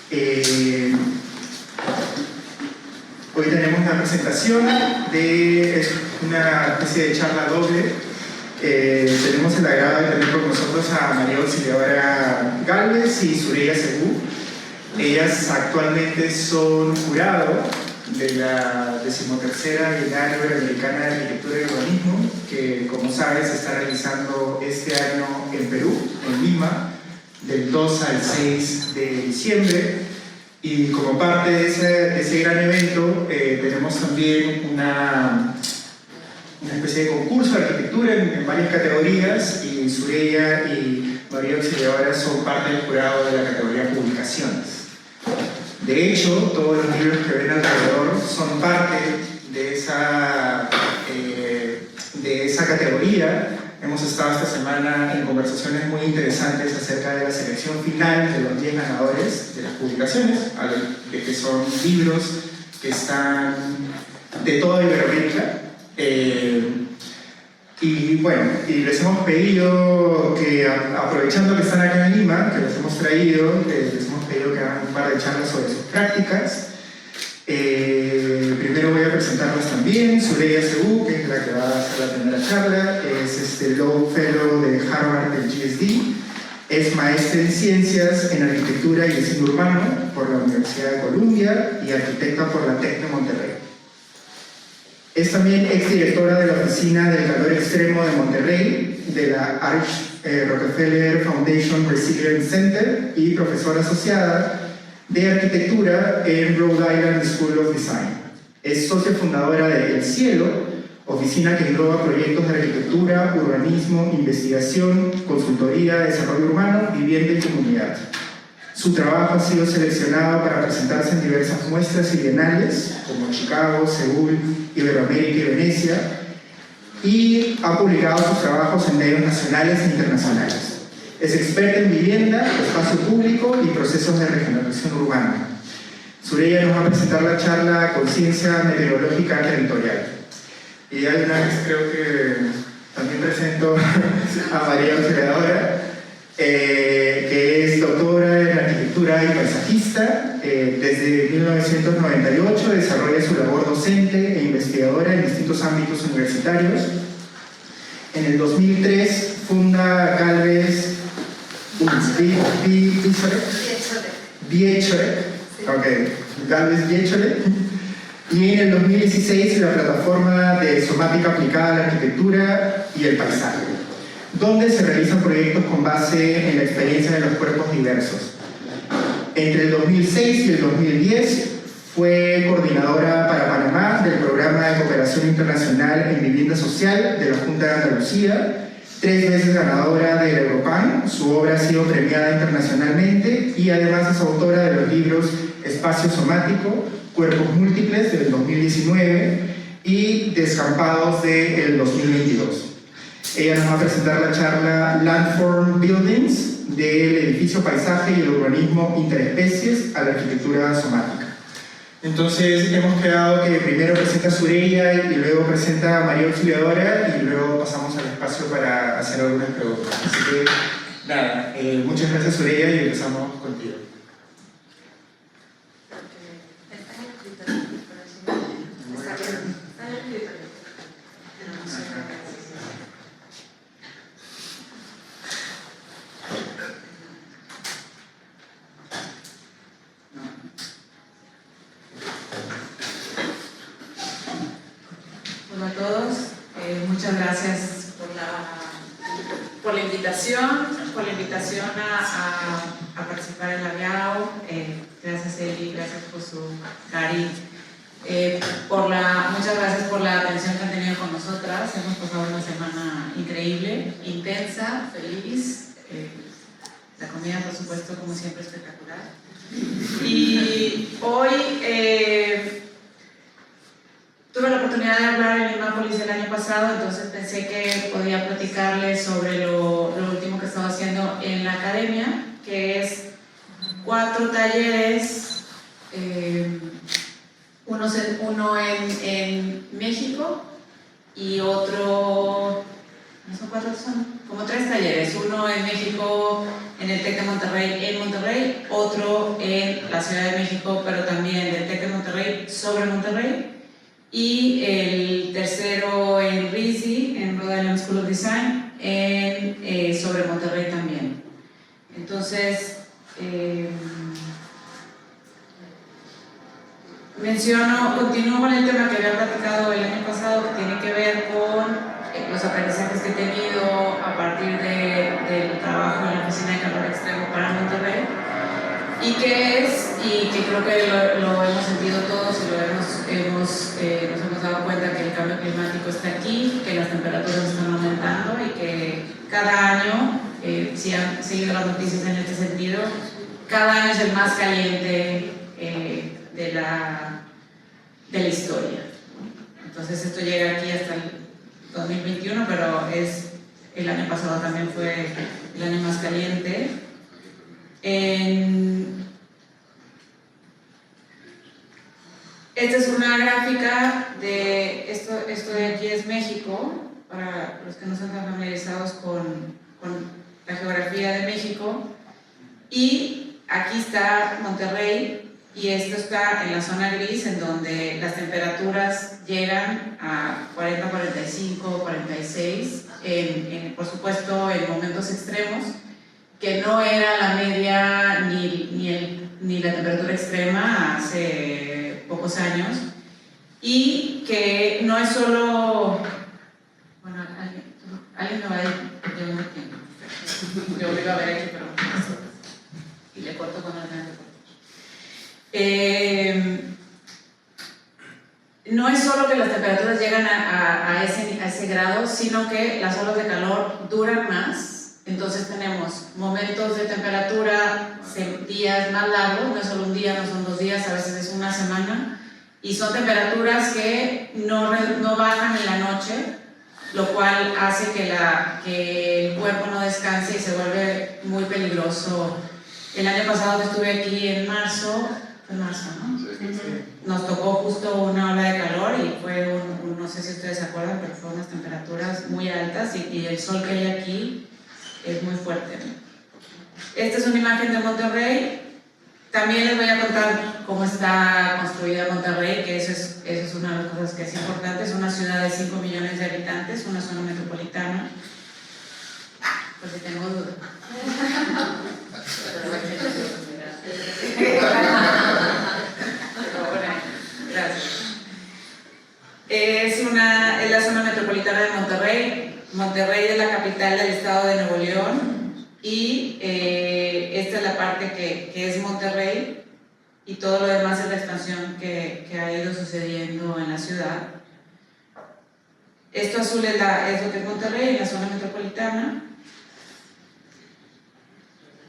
Hoy tenemos una presentación es una especie de charla doble. Tenemos el agrado de tener con nosotros a María Auxiliadora Gálvez y Sureya Segú. Ellas actualmente son jurado de la 13ª Bienal Iberoamericana de Arquitectura y Urbanismo, que, como sabes, se está realizando este año en Perú, en Lima, del 2 al 6 de diciembre. Y como parte de ese gran evento, tenemos también una especie de concurso de arquitectura en varias categorías, y Sureya y María Auxiliadora son parte del jurado de la categoría Publicaciones. De hecho, todos los libros que ven alrededor son parte de esa categoría. Hemos estado esta semana en conversaciones muy interesantes acerca de la selección final de los 10 ganadores de las publicaciones, que son libros que están de toda Iberoamérica. Y bueno, les hemos pedido que, aprovechando que están acá en Lima, que los hemos traído, les hemos pedido que hagan un par de charlas sobre sus prácticas. Primero voy a presentarlas también. Sureya Segú, que es la que va a hacer la primera charla, es Lowe Fellow de Harvard del GSD, es maestra en Ciencias en Arquitectura y Diseño Urbano por la Universidad de Columbia y arquitecta por la TEC de Monterrey. Es también exdirectora de la Oficina del Calor Extremo de Monterrey, de la Rockefeller Foundation Resilience Center, y profesora asociada de Arquitectura en Rhode Island School of Design. Es socia fundadora de El Cielo, oficina que engloba proyectos de arquitectura, urbanismo, investigación, consultoría, desarrollo urbano, vivienda y comunidad. Su trabajo ha sido seleccionado para presentarse en diversas muestras y bienales, como Chicago, Seúl, Iberoamérica y Venecia, y ha publicado sus trabajos en medios nacionales e internacionales. Es experta en vivienda, espacio público y procesos de regeneración urbana. Sureya nos va a presentar la charla Conciencia Meteorológica Territorial. Y alguna vez creo que también presento a María Auxiliadora, que es doctora en arquitectura y paisajista. Desde 1998 desarrolla su labor docente e investigadora en distintos ámbitos universitarios. En el 2003 funda Gálvez Gálvez Biechore, y en el 2016 la plataforma de Somática Aplicada a la Arquitectura y el Paisaje, donde se realizan proyectos con base en la experiencia de los cuerpos diversos. Entre el 2006 y el 2010 fue coordinadora para Panamá del Programa de Cooperación Internacional en Vivienda Social de la Junta de Andalucía, 3 veces ganadora del Europan. Su obra ha sido premiada internacionalmente y además es autora de los libros Espacio Somático, Cuerpos Múltiples del 2019 y Descampados del 2022. Ella nos va a presentar la charla Landform Buildings, del edificio paisaje y el urbanismo interespecies a la arquitectura somática. Entonces hemos quedado que primero presenta a Sureya y luego presenta a María Auxiliadora, y luego pasamos al espacio para hacer algunas preguntas. Así que nada, muchas gracias Sureya, y empezamos contigo. Hola a todos, muchas gracias por la invitación a participar en la BIAO. Gracias Eli, gracias por su Cari. Muchas gracias por la atención que han tenido con nosotras. Hemos pasado una semana increíble, intensa, feliz. La comida, por supuesto, como siempre, espectacular. Y hoy tuve la oportunidad de hablar en Limápolis el año pasado, entonces pensé que podía platicarles sobre lo último que he estado haciendo en la academia, que es 4 talleres, uno en México y otro son 4, son como 3 talleres, uno en México, en el TEC de Monterrey, en Monterrey, otro en la Ciudad de México, pero también del TEC de Monterrey sobre Monterrey, y el tercero en RISD, en Rhode Island School of Design, sobre Monterrey también. Entonces, continúo con el tema que había platicado el año pasado, que tiene que ver con los aprendizajes que he tenido a partir del trabajo en la oficina de calor extremo para Monterrey, y que creo que lo hemos sentido todos y nos hemos dado cuenta que el cambio climático está aquí, que las temperaturas están aumentando y que cada año, si han seguido las noticias en este sentido, cada año es el más caliente de la historia. Entonces esto llega aquí hasta el 2021, pero el año pasado también fue el año más caliente. Esta es una gráfica de esto de aquí es México, para los que no están tan familiarizados con la geografía de México, y aquí está Monterrey. Y esto está en la zona gris, en donde las temperaturas llegan a 40, 45, 46, por supuesto en momentos extremos, que no era la media ni la temperatura extrema hace pocos años, y que no es solo... Bueno, alguien me va a decir, yo lo iba a ver aquí, pero... Y le corto con el grande. No es solo que las temperaturas llegan a ese grado, sino que las olas de calor duran más. Entonces tenemos momentos de temperatura, días más largos, no es solo un día, no son 2 días, a veces es una semana, y son temperaturas que no bajan en la noche, lo cual hace que el cuerpo no descanse y se vuelve muy peligroso. El año pasado que estuve aquí en marzo, ¿no? Sí. Nos tocó justo una ola de calor y fue no sé si ustedes se acuerdan, pero fueron unas temperaturas muy altas y el sol que hay aquí es muy fuerte. Esta es una imagen de Monterrey. También les voy a contar cómo está construida Monterrey, que eso es una de las cosas que es importante. Es una ciudad de 5 millones de habitantes, una zona metropolitana. Por si tengo duda. Gracias. Es la zona metropolitana de Monterrey. Monterrey es la capital del estado de Nuevo León, y esta es la parte que es Monterrey, y todo lo demás es la expansión que ha ido sucediendo en la ciudad. Esto azul es lo que es Monterrey, la zona metropolitana.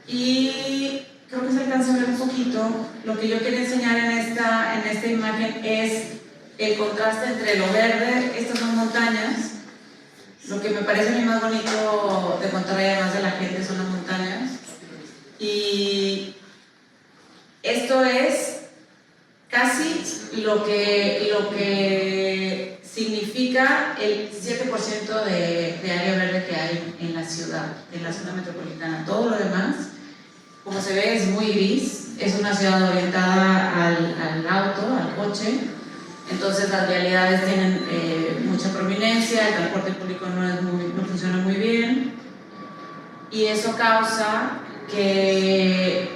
Y creo que se alcanza a ver un poquito. Lo que yo quería enseñar en esta imagen es el contraste entre lo verde, estas son montañas. Lo que me parece a mí más bonito de Monterrey, además de la gente, son las montañas. Y esto es casi lo que significa el 7% de área verde que hay en la ciudad, en la zona metropolitana. Todo lo demás, como se ve, es muy gris. Es una ciudad orientada al auto, al coche. Entonces las vialidades tienen mucha prominencia, el transporte público no funciona muy bien, y eso causa que,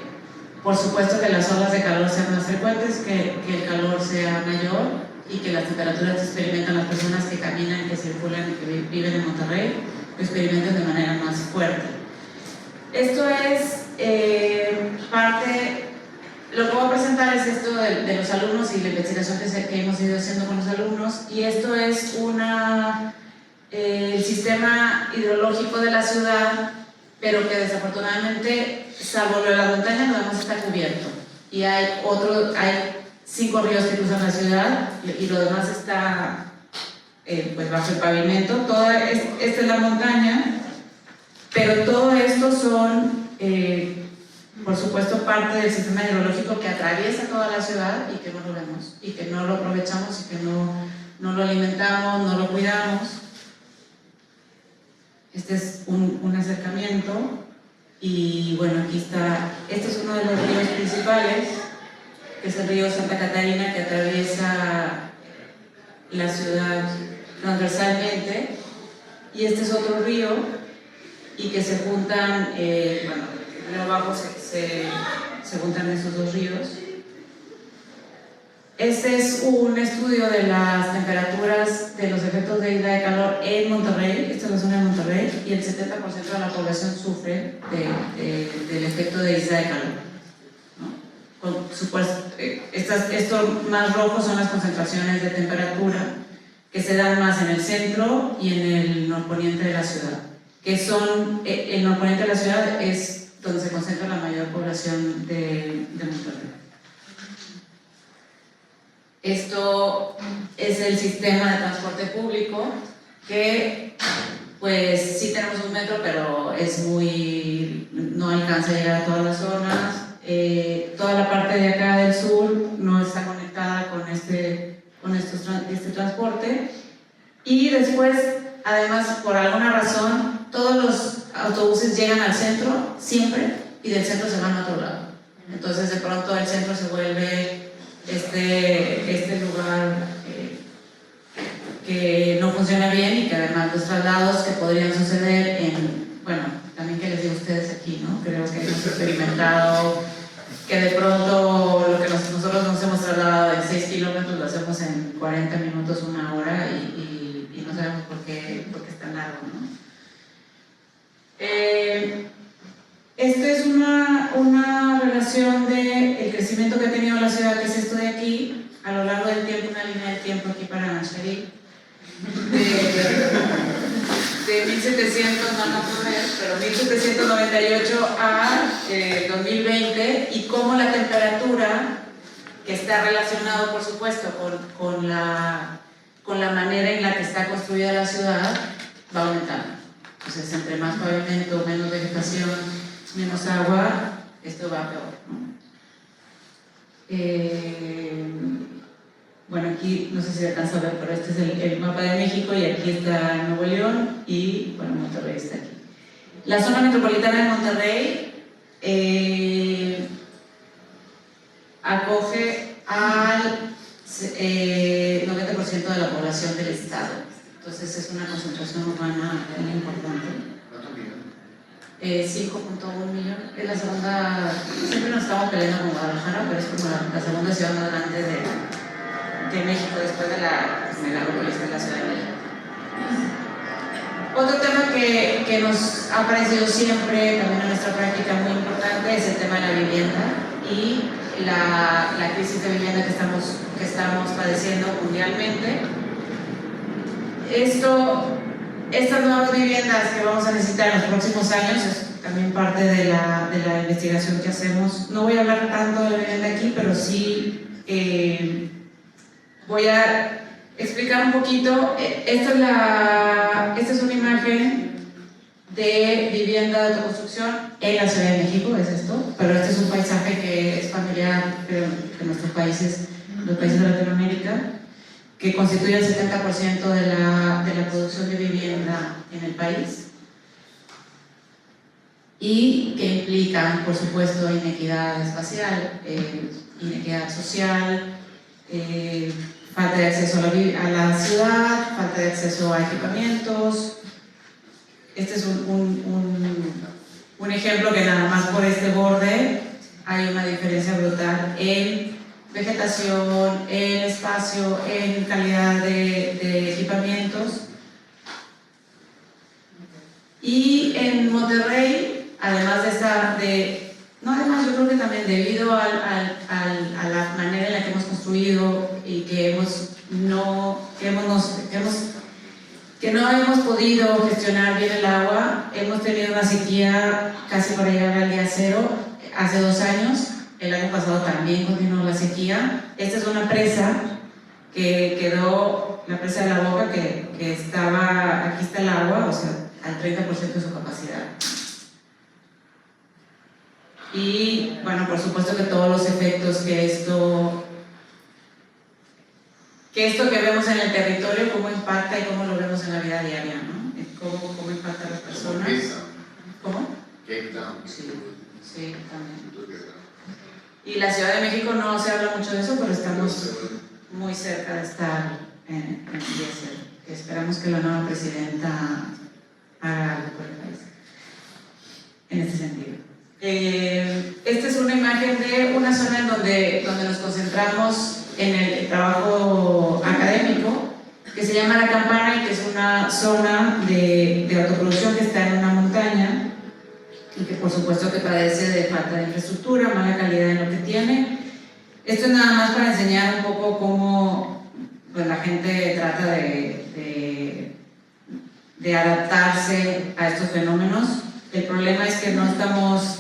por supuesto, que las olas de calor sean más frecuentes, que el calor sea mayor, y que las temperaturas que experimentan las personas que caminan, que circulan y que viven en Monterrey lo experimenten de manera más fuerte. Esto es parte... Lo que voy a presentar es esto de los alumnos y la investigación que hemos ido haciendo con los alumnos, y esto es el sistema hidrológico de la ciudad, pero que desafortunadamente, salvo lo de las montañas, lo demás está cubierto, y hay 5 ríos que cruzan la ciudad y lo demás está pues bajo el pavimento. Esta es la montaña, pero todo esto son por supuesto parte del sistema hidrológico que atraviesa toda la ciudad y que no lo vemos, y que no lo aprovechamos, y que no lo alimentamos, no lo cuidamos. Este es un acercamiento y bueno, aquí está, este es uno de los ríos principales, que es el río Santa Catarina, que atraviesa la ciudad transversalmente, y este es otro río, y que se juntan, bueno, el río abajo se juntan esos dos ríos. Este es un estudio de las temperaturas de los efectos de isla de calor en Monterrey. Esta es la zona de Monterrey, y el 70% de la población sufre del efecto de isla de calor, ¿no? Por supuesto, estos más rojos son las concentraciones de temperatura que se dan más en el centro y en el norponiente de la ciudad, que son, el norponiente de la ciudad es donde se concentra la mayor población de Monterrey. Esto es el sistema de transporte público, que pues sí tenemos un metro, pero es muy, no alcanza a llegar a todas las zonas. Toda la parte de acá del sur no está conectada con este transporte, y después, además, por alguna razón, todos los autobuses llegan al centro siempre, y del centro se van a otro lado. Entonces de pronto el centro se vuelve este lugar que no funciona bien, y que además los traslados que podrían suceder bueno, también que les digo a ustedes aquí, ¿no? Creo que hemos experimentado que de pronto lo que nosotros nos hemos trasladado en 6 kilómetros lo hacemos en 40 minutos, 1 hora, y no sabemos por qué es tan largo, ¿no? Esta es una relación del crecimiento que ha tenido la ciudad, que es esto de aquí, a lo largo del tiempo, una línea de tiempo aquí para Nacharí, de 1700, no puedo ver, pero 1798 a 2020, y cómo la temperatura, que está relacionado por supuesto con la manera en la que está construida la ciudad, va aumentando. Entonces, entre más pavimento, menos vegetación, menos agua, esto va peor, ¿no? Bueno, aquí no sé si se alcanza a ver, pero este es el mapa de México, y aquí está Nuevo León, y bueno, Monterrey está aquí. La zona metropolitana de Monterrey acoge al 90% de la población del estado. Entonces es una concentración urbana muy importante. 5.1 millones. Es la segunda, siempre nos estamos peleando con Guadalajara, pero es como la segunda ciudad más grande de México, después de la megalópolis de la Ciudad de México. Otro tema que nos ha parecido siempre, también en nuestra práctica, muy importante, es el tema de la vivienda y la crisis de vivienda que estamos padeciendo mundialmente. Estas nuevas viviendas que vamos a necesitar en los próximos años es también parte de la investigación que hacemos. No voy a hablar tanto de la vivienda aquí, pero sí voy a explicar un poquito. Esta es una imagen de vivienda de autoconstrucción en la Ciudad de México, es esto, pero este es un paisaje que es familiar de nuestros países, los países de Latinoamérica, que constituye el 70% de la producción de vivienda en el país, y que implican, por supuesto, inequidad espacial, inequidad social, falta de acceso a la ciudad, falta de acceso a equipamientos. Este es un ejemplo que nada más por este borde hay una diferencia brutal en vegetación, en espacio, en calidad de equipamientos. Y en Monterrey, además yo creo que también debido a la manera en la que hemos construido y que no hemos podido gestionar bien el agua, hemos tenido una sequía casi para llegar al día cero hace 2 años. El año pasado también continuó la sequía. Esta es una presa que quedó, la presa de la Boca, que estaba, aquí está el agua, o sea, al 30% de su capacidad. Y bueno, por supuesto que todos los efectos que esto que vemos en el territorio, cómo impacta y cómo lo vemos en la vida diaria, ¿no? cómo impacta a las personas. ¿Cómo? Cape Town. Sí, también. Y la Ciudad de México no se habla mucho de eso, pero estamos muy cerca de estar en DSL. Esperamos que la nueva presidenta haga algo por el país en este sentido. Esta es una imagen de una zona en donde nos concentramos en el trabajo académico, que se llama La Campana y que es una zona de autoproducción que está en una montaña y que por supuesto que padece de falta de infraestructura, mala calidad en lo que tiene. Esto es nada más para enseñar un poco cómo pues, la gente trata de adaptarse a estos fenómenos. El problema es que no tenemos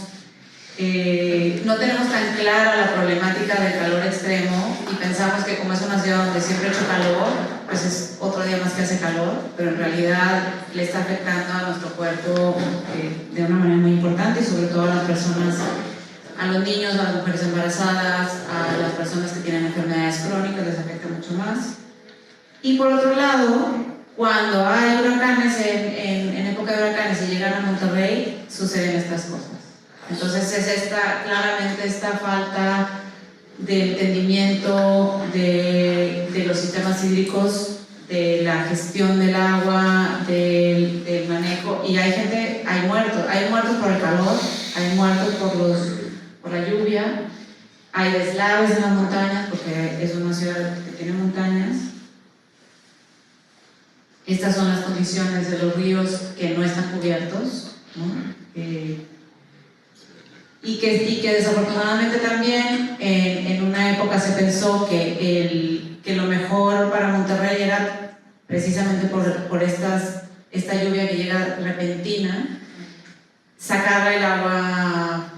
tan clara la problemática del calor extremo y pensamos que como es una ciudad donde siempre ha hecho calor, pues es otro día más que hace calor, pero en realidad le está afectando a nuestro cuerpo de una manera muy importante y sobre todo a las personas, a los niños, a las mujeres embarazadas, a las personas que tienen enfermedades crónicas, les afecta mucho más. Y por otro lado, cuando hay huracanes, en época de huracanes y llegan a Monterrey, suceden estas cosas. Entonces es claramente esta falta de entendimiento de los sistemas hídricos, de la gestión del agua, del manejo, y hay muertos por el calor, hay muertos por la lluvia, hay deslaves en las montañas, porque es una ciudad que tiene montañas. Estas son las condiciones de los ríos que no están cubiertos, ¿no? Y que desafortunadamente también en una época se pensó que lo mejor para Monterrey era precisamente por esta lluvia que llega repentina, sacar el agua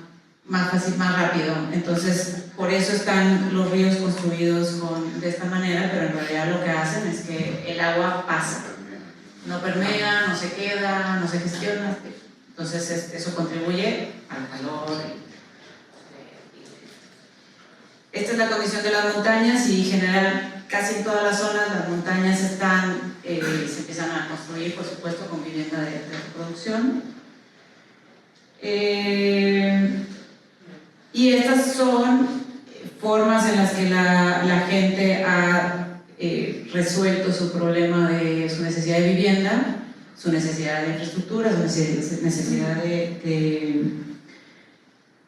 más fácil, más rápido. Entonces, por eso están los ríos construidos de esta manera, pero en realidad lo que hacen es que el agua pasa, no permea, no se queda, no se gestiona. Entonces eso contribuye al calor. Esta es la condición de las montañas y en general casi en todas las zonas las montañas se empiezan a construir, por supuesto, con vivienda de reproducción. Y estas son formas en las que la gente ha resuelto su problema de su necesidad de vivienda, su necesidad de infraestructura, su necesidad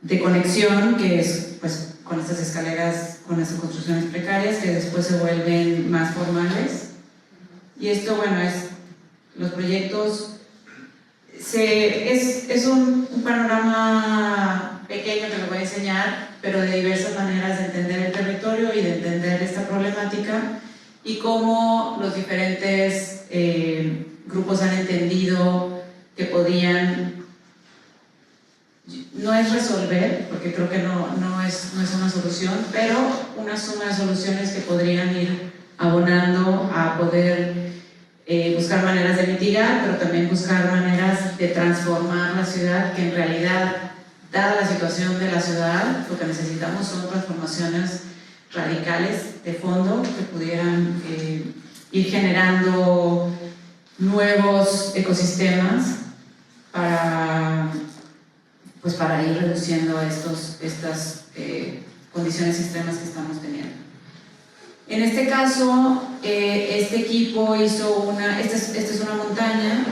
de conexión, que es pues, con estas escaleras, con estas construcciones precarias que después se vuelven más formales. Y esto, bueno, los proyectos, es un panorama pequeño que les voy a enseñar, pero de diversas maneras de entender el territorio y de entender esta problemática y cómo los diferentes grupos han entendido que podían, no es resolver, porque creo que no es una solución, pero una suma de soluciones que podrían ir abonando a poder buscar maneras de mitigar, pero también buscar maneras de transformar la ciudad, que en realidad, dada la situación de la ciudad, lo que necesitamos son transformaciones radicales de fondo que pudieran ir generando nuevos ecosistemas para ir reduciendo estas condiciones extremas que estamos teniendo. En este caso, este equipo hizo esta es una montaña,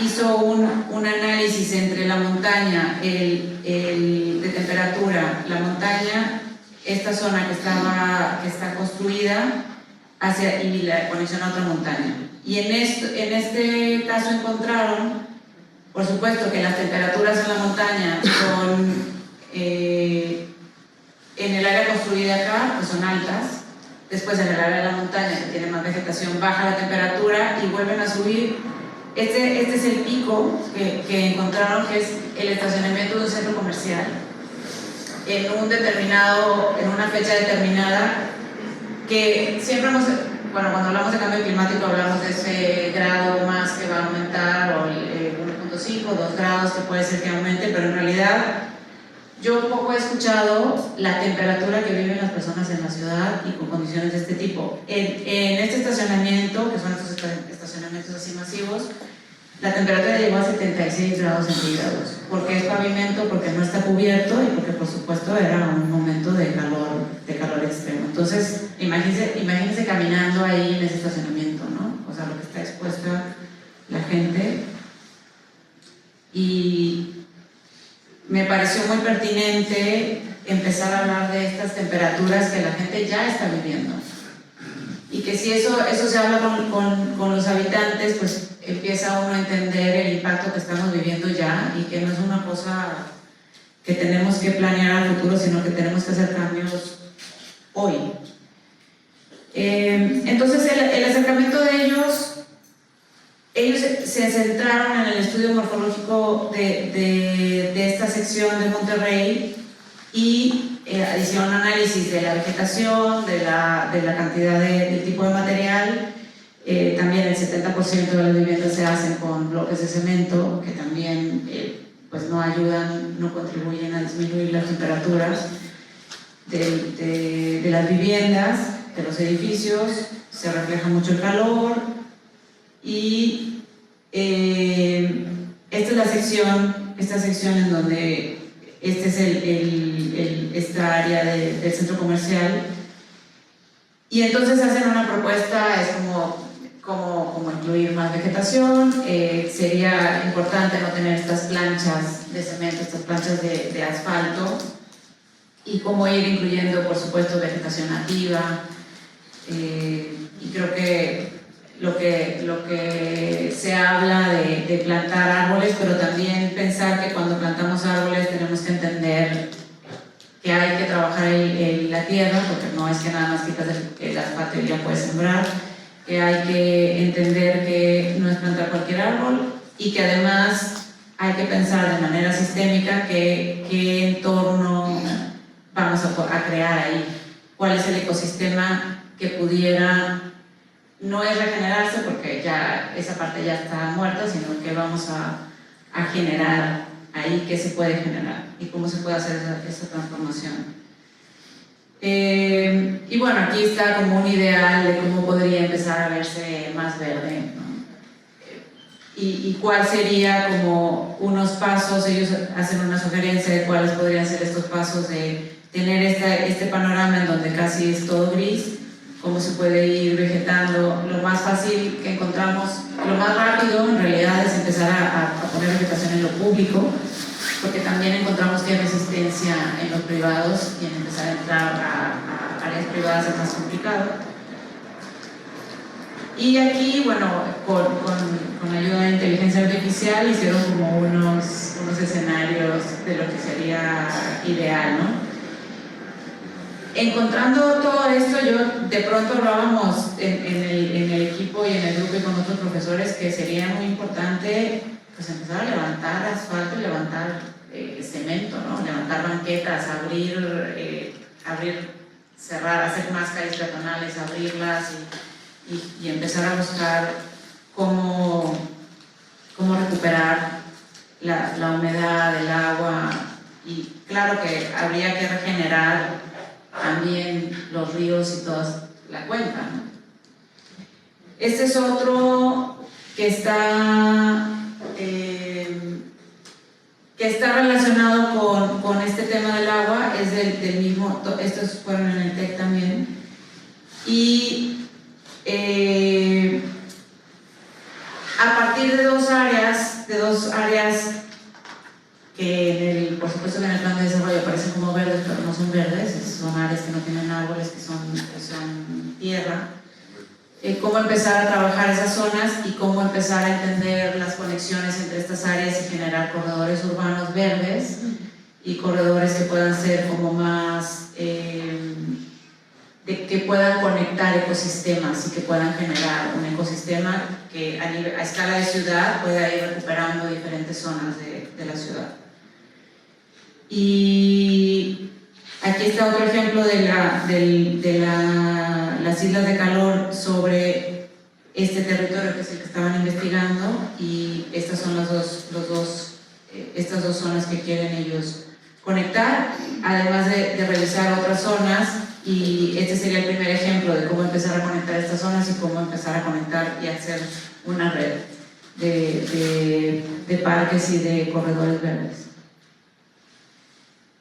hizo un análisis entre la montaña, de temperatura, la montaña, esta zona que está construida, y la conexión a otra montaña. Y en este caso encontraron, por supuesto, que las temperaturas en la montaña son, en el área construida acá, pues son altas. Después en el área de la montaña, que tiene más vegetación, baja la temperatura y vuelven a subir. Este es el pico que encontraron, que es el estacionamiento de un centro comercial en una fecha determinada, que siempre cuando hablamos de cambio climático hablamos de ese grado más que va a aumentar, o el 1.5, 2 grados que puede ser que aumente, pero en realidad yo poco he escuchado la temperatura que viven las personas en la ciudad y con condiciones de este tipo. En este estacionamiento, que son estos estacionamientos así masivos, la temperatura llegó a 76 grados centígrados. ¿Por qué es pavimento? Porque no está cubierto y porque por supuesto era un momento de calor extremo. Entonces, imagínense caminando ahí en ese estacionamiento, ¿no? O sea, lo que está expuesta la gente. Y me pareció muy pertinente empezar a hablar de estas temperaturas que la gente ya está viviendo. Y que si eso se habla con los habitantes, pues empieza uno a entender el impacto que estamos viviendo ya y que no es una cosa que tenemos que planear al futuro, sino que tenemos que hacer cambios hoy. Entonces el acercamiento de ellos se centraron en el estudio morfológico de esta sección de Monterrey y hicieron análisis de la vegetación, de la cantidad del tipo de material. También el 70% de las viviendas se hacen con bloques de cemento, que también pues no ayudan, no contribuyen a disminuir las temperaturas de las viviendas, de los edificios. Se refleja mucho el calor y esta es la sección en donde este es esta área del centro comercial. Y entonces hacen una propuesta, es como incluir más vegetación. Sería importante no tener estas planchas de cemento, estas planchas de asfalto, y cómo ir incluyendo, por supuesto, vegetación nativa. Y creo que lo que se habla de plantar árboles, pero también pensar que cuando plantamos árboles tenemos que entender que hay que trabajar la tierra, porque no es que nada más quitas el asfalto y ya puedes sembrar, que hay que entender que no es plantar cualquier árbol y que además hay que pensar de manera sistémica qué entorno vamos a crear ahí, cuál es el ecosistema que pudiera, no es regenerarse porque ya esa parte ya está muerta, sino que vamos a generar ahí, qué se puede generar y cómo se puede hacer esa transformación. Y bueno, aquí está como un ideal de cómo podría empezar a verse más verde, ¿no? Y cuál sería como unos pasos. Ellos hacen una sugerencia de cuáles podrían ser estos pasos de tener este panorama en donde casi es todo gris, cómo se puede ir vegetando. Lo más fácil que encontramos, lo más rápido en realidad, es empezar a poner vegetación en lo público, porque también encontramos que hay resistencia en los privados, y en empezar a entrar a áreas privadas es más complicado. Y aquí, bueno, con ayuda de inteligencia artificial hicieron como unos escenarios de lo que sería ideal, ¿no? Encontrando todo esto, yo de pronto hablábamos en el equipo y en el grupo y con otros profesores que sería muy importante pues empezar a levantar asfalto y levantar cemento, ¿no? Levantar banquetas, abrir, cerrar, hacer más calles peatonales, abrirlas y empezar a buscar cómo recuperar la humedad del agua. Y claro que habría que regenerar también los ríos y toda la cuenca, ¿no? Este es otro que está relacionado con este tema del agua, es del mismo, estos fueron en el TEC también, y a partir de dos áreas que por supuesto en el plan de desarrollo aparecen como verdes, pero no son verdes, son áreas que no tienen árboles, que son tierra. Cómo empezar a trabajar esas zonas y cómo empezar a entender las conexiones entre estas áreas y generar corredores urbanos verdes y corredores que puedan ser como más, que puedan conectar ecosistemas y que puedan generar un ecosistema que a escala de ciudad pueda ir recuperando diferentes zonas de la ciudad. Y aquí está otro ejemplo de las islas de calor sobre este territorio, que es el que estaban investigando, y estas son estas dos zonas que quieren ellos conectar, además de revisar otras zonas. Y este sería el primer ejemplo de cómo empezar a conectar estas zonas y cómo empezar a conectar y hacer una red. de parques y de corredores verdes.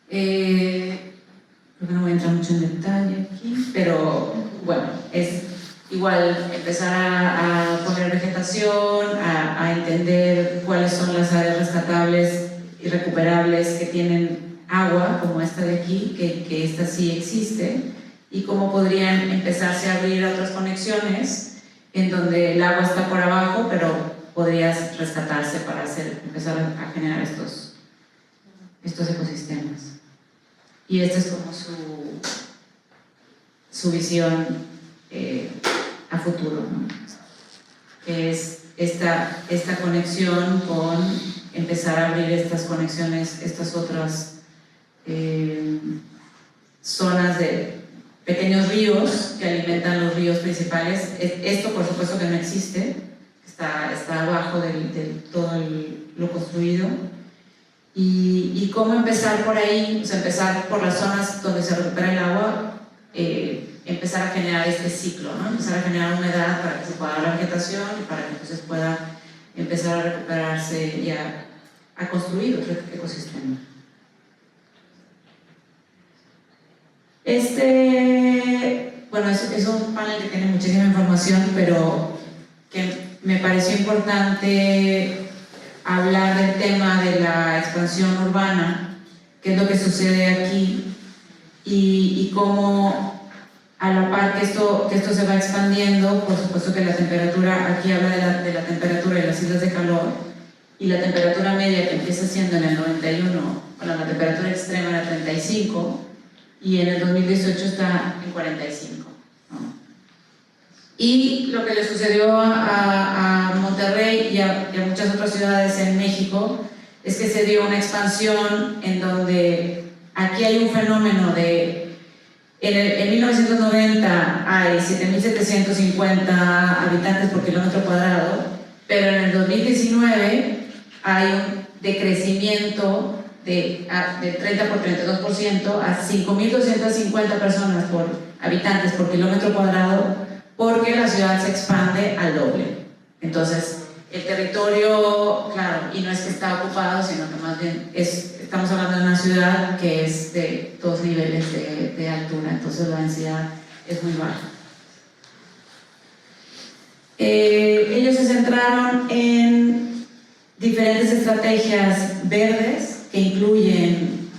Creo que no voy a entrar mucho en detalle aquí, pero bueno, es igual empezar a poner vegetación, a entender cuáles son las áreas rescatables y recuperables que tienen agua, como esta de aquí, que esta sí existe, y cómo podrían empezarse a abrir otras conexiones en donde el agua está por abajo, pero podría rescatarse para empezar a generar estos ecosistemas. Y esta es como su visión a futuro, ¿no? Que es esta conexión con empezar a abrir estas conexiones, estas otras zonas de pequeños ríos que alimentan los ríos principales. Esto por supuesto que no existe, está abajo de todo lo construido. Y cómo empezar por ahí, o sea, empezar por las zonas donde se recupera el agua, empezar a generar este ciclo, ¿no? Empezar a generar humedad para que se pueda dar la vegetación y para que entonces pueda empezar a recuperarse y a construir otro ecosistema. Bueno, es un panel que tiene muchísima información, pero que me pareció importante hablar del tema de la expansión urbana, qué es lo que sucede aquí y cómo a la par que esto se va expandiendo, por supuesto que la temperatura, aquí habla de la temperatura y las islas de calor, y la temperatura media que empieza siendo en el 91, bueno, la temperatura extrema era 35, y en el 2018 está en 45, ¿no? Y lo que le sucedió a Monterrey y a muchas otras ciudades en México es que se dio una expansión en donde aquí hay un fenómeno en 1990 hay 7.750 habitantes por kilómetro cuadrado, pero en el 2019 hay un decrecimiento de 30 por 32% a 5.250 personas por habitantes por kilómetro cuadrado, porque la ciudad se expande al doble. Entonces, el territorio, claro, y no es que está ocupado, sino que más bien estamos hablando de una ciudad que es de 2 niveles de altura, entonces la densidad es muy baja. Ellos se centraron en diferentes estrategias verdes que incluyen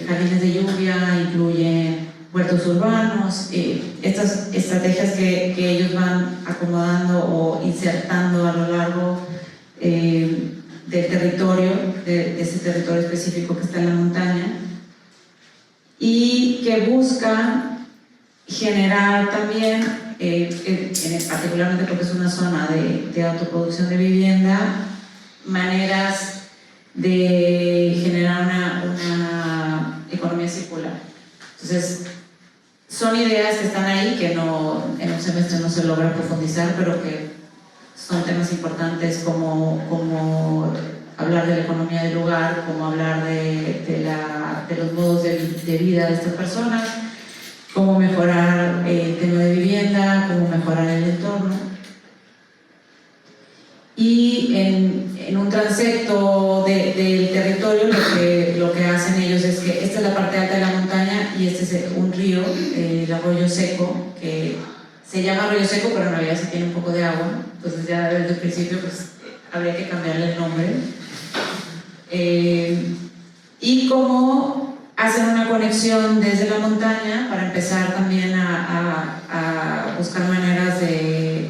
jardines de lluvia, incluyen huertos urbanos, estas estrategias que ellos van acomodando o insertando a lo largo del territorio, de ese territorio específico que está en la montaña, y que buscan generar también, particularmente porque es una zona de autoproducción de vivienda, maneras de generar una economía circular. Entonces, son ideas que están ahí, que en un semestre no se logra profundizar, pero que son temas importantes como hablar de la economía del lugar, como hablar de los modos de vida de estas personas, cómo mejorar el tema de vivienda, cómo mejorar el entorno. Y en un transecto del territorio lo que hacen ellos es que esta es la parte alta de la montaña y este es un río, el arroyo seco, que se llama arroyo seco, pero en realidad sí tiene un poco de agua, entonces ya desde el principio pues habría que cambiarle el nombre. Y cómo hacen una conexión desde la montaña para empezar también a buscar maneras de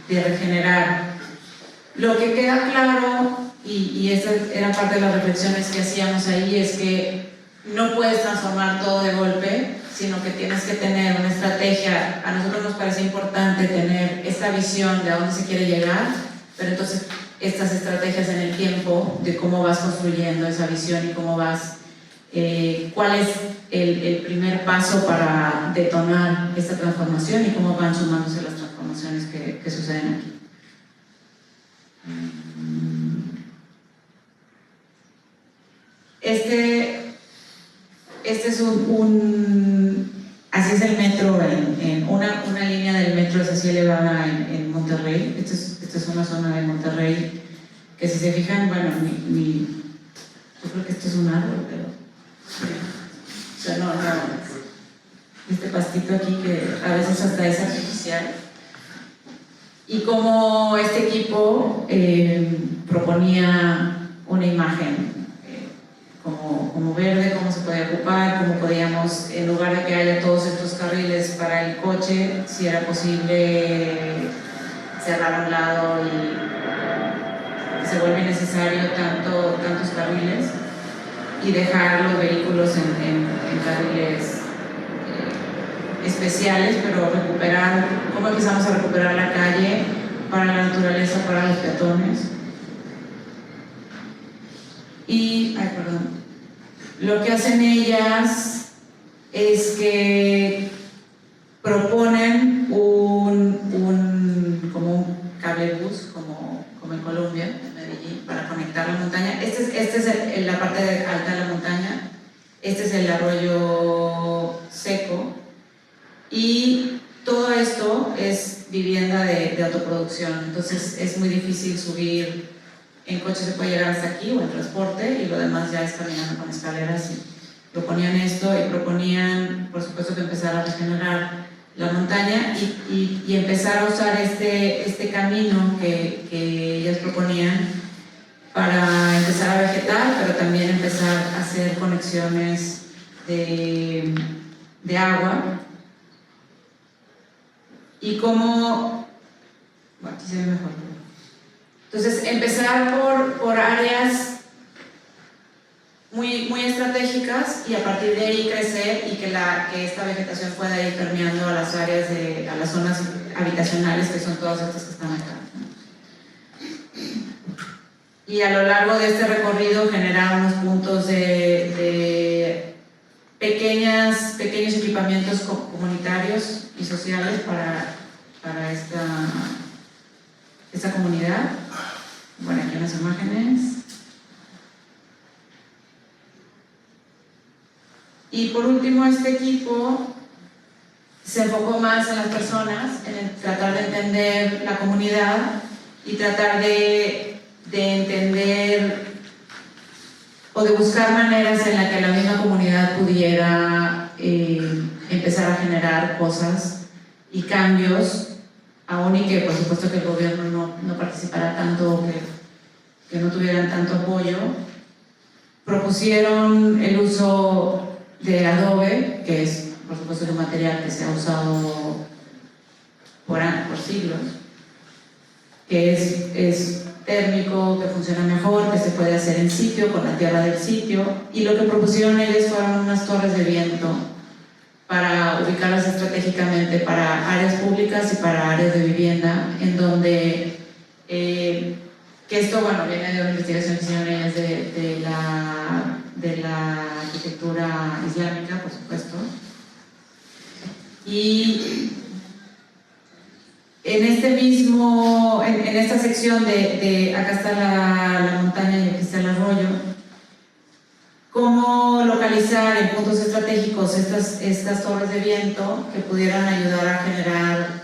regenerar. Lo que queda claro, y esa era parte de las reflexiones que hacíamos ahí, es que no puedes transformar todo de golpe, sino que tienes que tener una estrategia. A nosotros nos parece importante tener esta visión de a dónde se quiere llegar, pero entonces estas estrategias en el tiempo de cómo vas construyendo esa visión y cómo vas, cuál es el primer paso para detonar esta transformación y cómo van sumándose las transformaciones que suceden aquí. Este es así es el metro, una línea del metro es así elevada en Monterrey. Esta es una zona de Monterrey que si se fijan, bueno, yo creo que esto es un árbol, pero o sea, no, este pastito aquí que a veces hasta es artificial. Y como este equipo proponía una imagen como verde, cómo se podía ocupar, cómo podíamos, en lugar de que haya todos estos carriles para el coche, si era posible cerrar un lado y se vuelve necesario tantos carriles y dejar los vehículos en carriles especiales, pero recuperar, cómo empezamos a recuperar la calle para la naturaleza, para los peatones. Y, lo que hacen ellas es que proponen como un cable bus, como en Colombia, en Medellín, para conectar la montaña. Esta es la parte alta de la montaña, este es el arroyo seco, y todo esto es vivienda de autoproducción, entonces es muy difícil subir. En coche se puede llegar hasta aquí o en transporte, y lo demás ya es caminando con escaleras. Y proponían esto y proponían, por supuesto, que empezar a regenerar la montaña y empezar a usar este camino que ellas proponían para empezar a vegetar, pero también empezar a hacer conexiones de agua. Y cómo, bueno, aquí se ve mejor. Entonces, empezar por áreas muy estratégicas y a partir de ahí crecer y que esta vegetación pueda ir permeando a las áreas, a las zonas habitacionales, que son todas estas que están acá. Y a lo largo de este recorrido generar unos puntos de pequeños equipamientos comunitarios y sociales para esta comunidad. Bueno, aquí unas imágenes. Y por último, este equipo se enfocó más en las personas, en tratar de entender la comunidad y tratar de entender o de buscar maneras en las que la misma comunidad pudiera empezar a generar cosas y cambios, aún y que por supuesto que el gobierno no participara tanto, que no tuvieran tanto apoyo. Propusieron el uso de adobe, que es por supuesto un material que se ha usado por siglos, que es térmico, que funciona mejor, que se puede hacer en sitio, con la tierra del sitio, y lo que propusieron ellos fueron unas torres de viento para ubicarlas estratégicamente para áreas públicas y para áreas de vivienda, en donde, que esto, bueno, viene de una investigación que hicieron ellas de la arquitectura islámica, por supuesto, y en esta sección acá está la montaña y aquí está el arroyo, cómo localizar en puntos estratégicos estas torres de viento que pudieran ayudar a generar,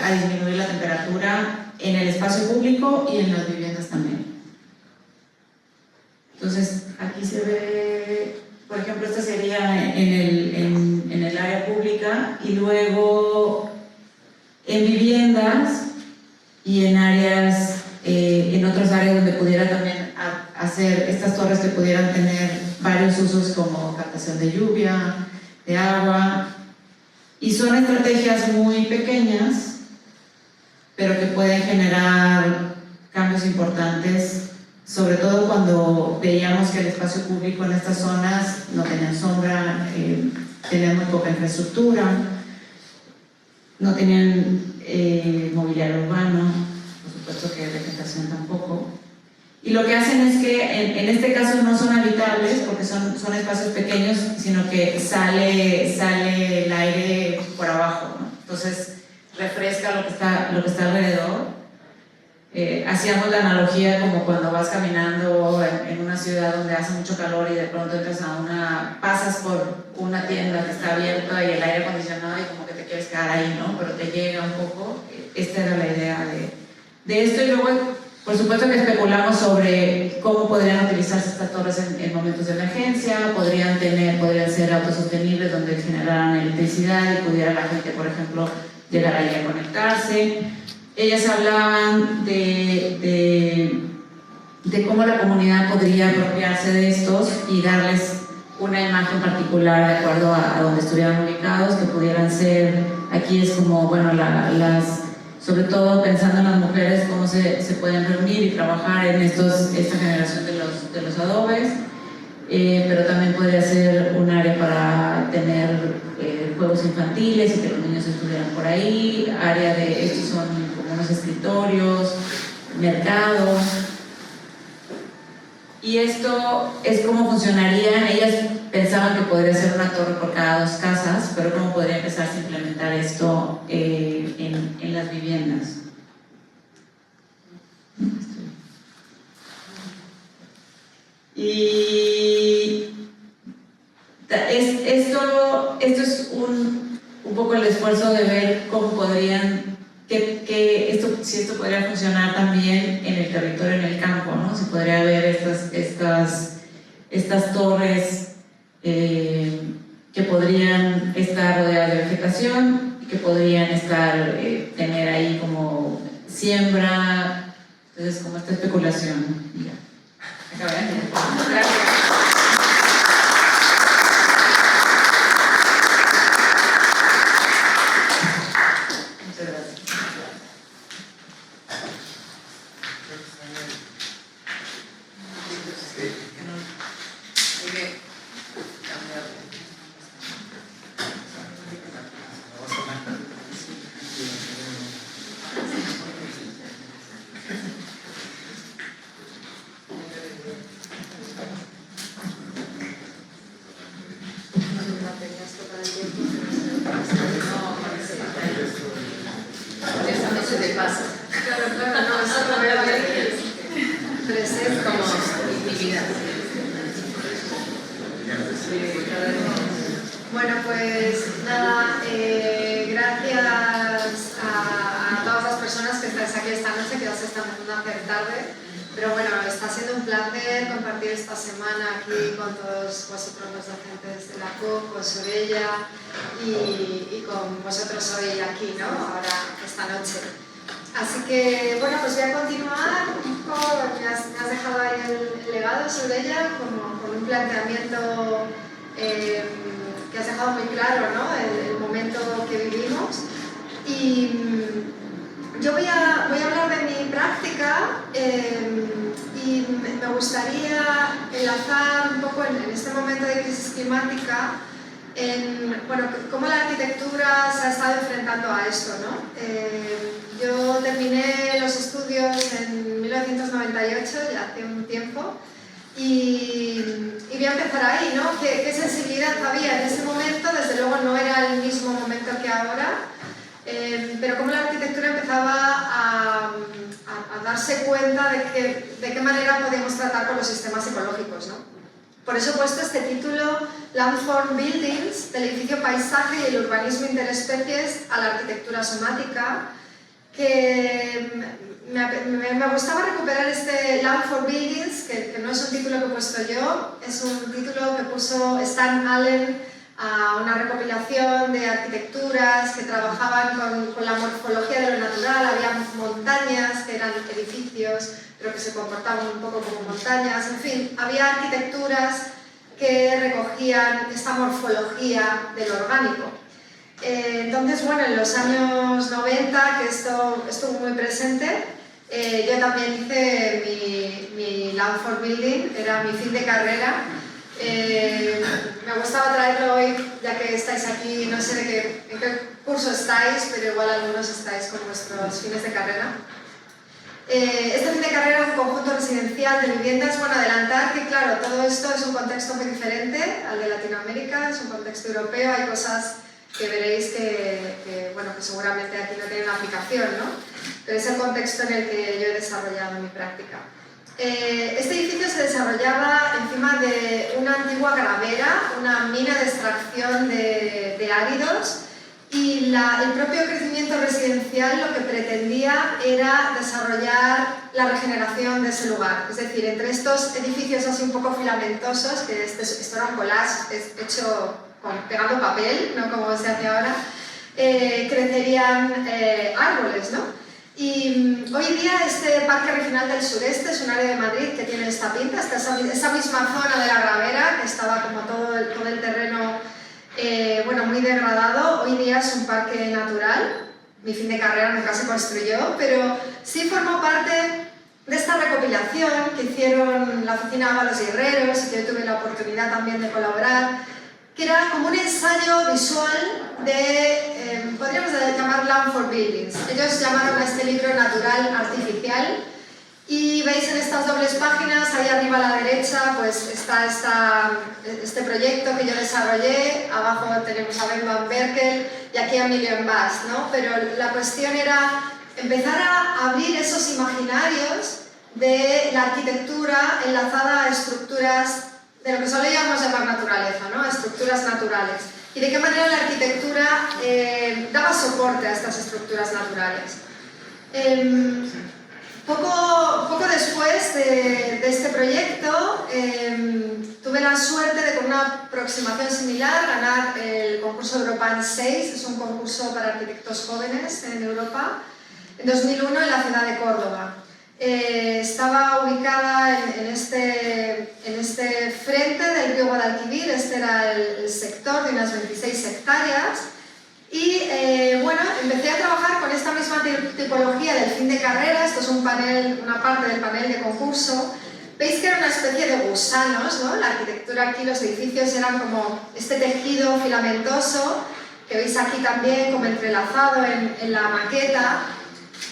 a disminuir la temperatura en el espacio público y en las viviendas también. Entonces, aquí se ve, por ejemplo, esta sería en el área pública, y luego en viviendas y en áreas, en otras áreas donde pudiera también hacer estas torres que pudieran tener varios usos como captación de lluvia, de agua, y son estrategias muy pequeñas, pero que pueden generar cambios importantes, sobre todo cuando veíamos que el espacio público en estas zonas no tenían sombra, tenían muy poca infraestructura, no tenían mobiliario urbano, por supuesto que vegetación tampoco. Y lo que hacen es que en este caso no son habitables porque son espacios pequeños, sino que sale el aire por abajo, ¿no? Entonces refresca lo que está alrededor. Hacíamos la analogía como cuando vas caminando en una ciudad donde hace mucho calor y de pronto pasas por una tienda que está abierta y el aire acondicionado y como que te quieres quedar ahí, ¿no? Pero te llega un poco. Esta era la idea de esto, y luego Por supuesto que especulamos sobre cómo podrían utilizarse estas torres en momentos de emergencia, podrían ser autosostenibles donde generaran electricidad y pudiera la gente, por ejemplo, llegar ahí a conectarse. Ellas hablaban de cómo la comunidad podría apropiarse de estos y darles una imagen particular de acuerdo a donde estuvieran ubicados, que pudieran ser, aquí es como, bueno, sobre todo pensando en las mujeres, cómo se pueden reunir y trabajar en esta generación de los adobes, pero también podría ser un área para tener juegos infantiles y que los niños estuvieran por ahí, área de, estos son como unos escritorios, mercados. Y esto es cómo funcionaría. Ellas pensaban que podría ser una torre por cada 2 casas, pero cómo podría empezar a implementar esto en las viviendas. Y esto es un poco el esfuerzo de ver cómo podrían, si esto podría funcionar también en el territorio, en el campo, ¿no? Si podría haber estas torres que podrían estar rodeadas de vegetación y que podrían tener ahí como siembra, entonces como esta especulación. Mira, acá ven. Gracias. Bueno, pues nada, gracias a todas las personas que estáis aquí esta noche, que ya se están empezando a hacer tarde, pero bueno, está siendo un placer compartir esta semana aquí con todos vosotros los docentes de la CUP, con Sorella y con vosotros hoy aquí, ¿no? Ahora, esta noche. Así que, bueno, pues voy a continuar un poco, me has dejado ahí el legado sobre ella, como con un planteamiento que has dejado muy claro, ¿no? El momento que vivimos. Y yo voy a hablar de mi práctica y me gustaría enlazar un poco en este momento de crisis climática bueno, cómo la arquitectura se ha estado enfrentando a esto, ¿no? Yo terminé los estudios en 1998, ya hace un tiempo, y voy a empezar ahí, ¿no? ¿Qué sensibilidad había en ese momento? Desde luego no era el mismo momento que ahora, pero cómo la arquitectura empezaba a darse cuenta de qué manera podíamos tratar con los sistemas ecológicos, ¿no? Por eso he puesto este título, Landform Buildings, del edificio paisaje y el urbanismo interespecies a la arquitectura somática, que me gustaba recuperar este Landform Buildings, que no es un título que he puesto yo, es un título que puso Stan Allen a una recopilación de arquitecturas que trabajaban con la morfología de lo natural. Había montañas que eran edificios, pero que se comportaban un poco como montañas. En fin, había arquitecturas que recogían esta morfología de lo orgánico. Entonces, bueno, en los años 90, que esto estuvo muy presente, yo también hice mi Landform Building, era mi fin de carrera. Me gustaba traerlo hoy, ya que estáis aquí, no sé en qué curso estáis, pero igual algunos estáis con vuestros fines de carrera. Este fin de carrera es un conjunto residencial de viviendas. Bueno, adelantar que, claro, todo esto es un contexto muy diferente al de Latinoamérica, es un contexto europeo, hay cosas que veréis que seguramente aquí no tienen aplicación, ¿no? Pero es el contexto en el que yo he desarrollado mi práctica. Este edificio se desarrollaba encima de una antigua gravera, una mina de extracción de áridos, y el propio crecimiento residencial lo que pretendía era desarrollar la regeneración de ese lugar. Es decir, entre estos edificios así un poco filamentosos, que esto era un collage hecho pegando papel, no como se hace ahora, crecerían árboles, ¿no? Y hoy día este Parque Regional del Sureste es un área de Madrid que tiene esta pinta, esa misma zona de la Gravera, que estaba como todo el terreno bueno, muy degradado. Hoy día es un parque natural. Mi fin de carrera nunca se construyó, pero sí formó parte de esta recopilación que hicieron la oficina Ábalos y Herreros, y que yo tuve la oportunidad también de colaborar, que era como un ensayo visual de, podríamos llamar Land for Buildings. Ellos llamaron a este libro Natural Artificial, y veis en estas dobles páginas, ahí arriba a la derecha, pues está este proyecto que yo desarrollé. Abajo tenemos a Ben Van Berkel y aquí a Million Bass, ¿no? Pero la cuestión era empezar a abrir esos imaginarios de la arquitectura enlazada a estructuras de lo que solíamos llamar naturaleza, ¿no? A estructuras naturales. Y de qué manera la arquitectura daba soporte a estas estructuras naturales. Poco después de este proyecto, tuve la suerte de, con una aproximación similar, ganar el concurso Europan 6, es un concurso para arquitectos jóvenes en Europa, en 2001 en la ciudad de Córdoba. Estaba ubicada en este frente del río Guadalquivir, este era el sector de unas 26 hectáreas. Y bueno, empecé a trabajar con esta misma tipología del fin de carrera. Esto es una parte del panel de concurso. Veis que era una especie de gusanos, ¿no? La arquitectura aquí, los edificios eran como este tejido filamentoso, que veis aquí también como entrelazado en la maqueta,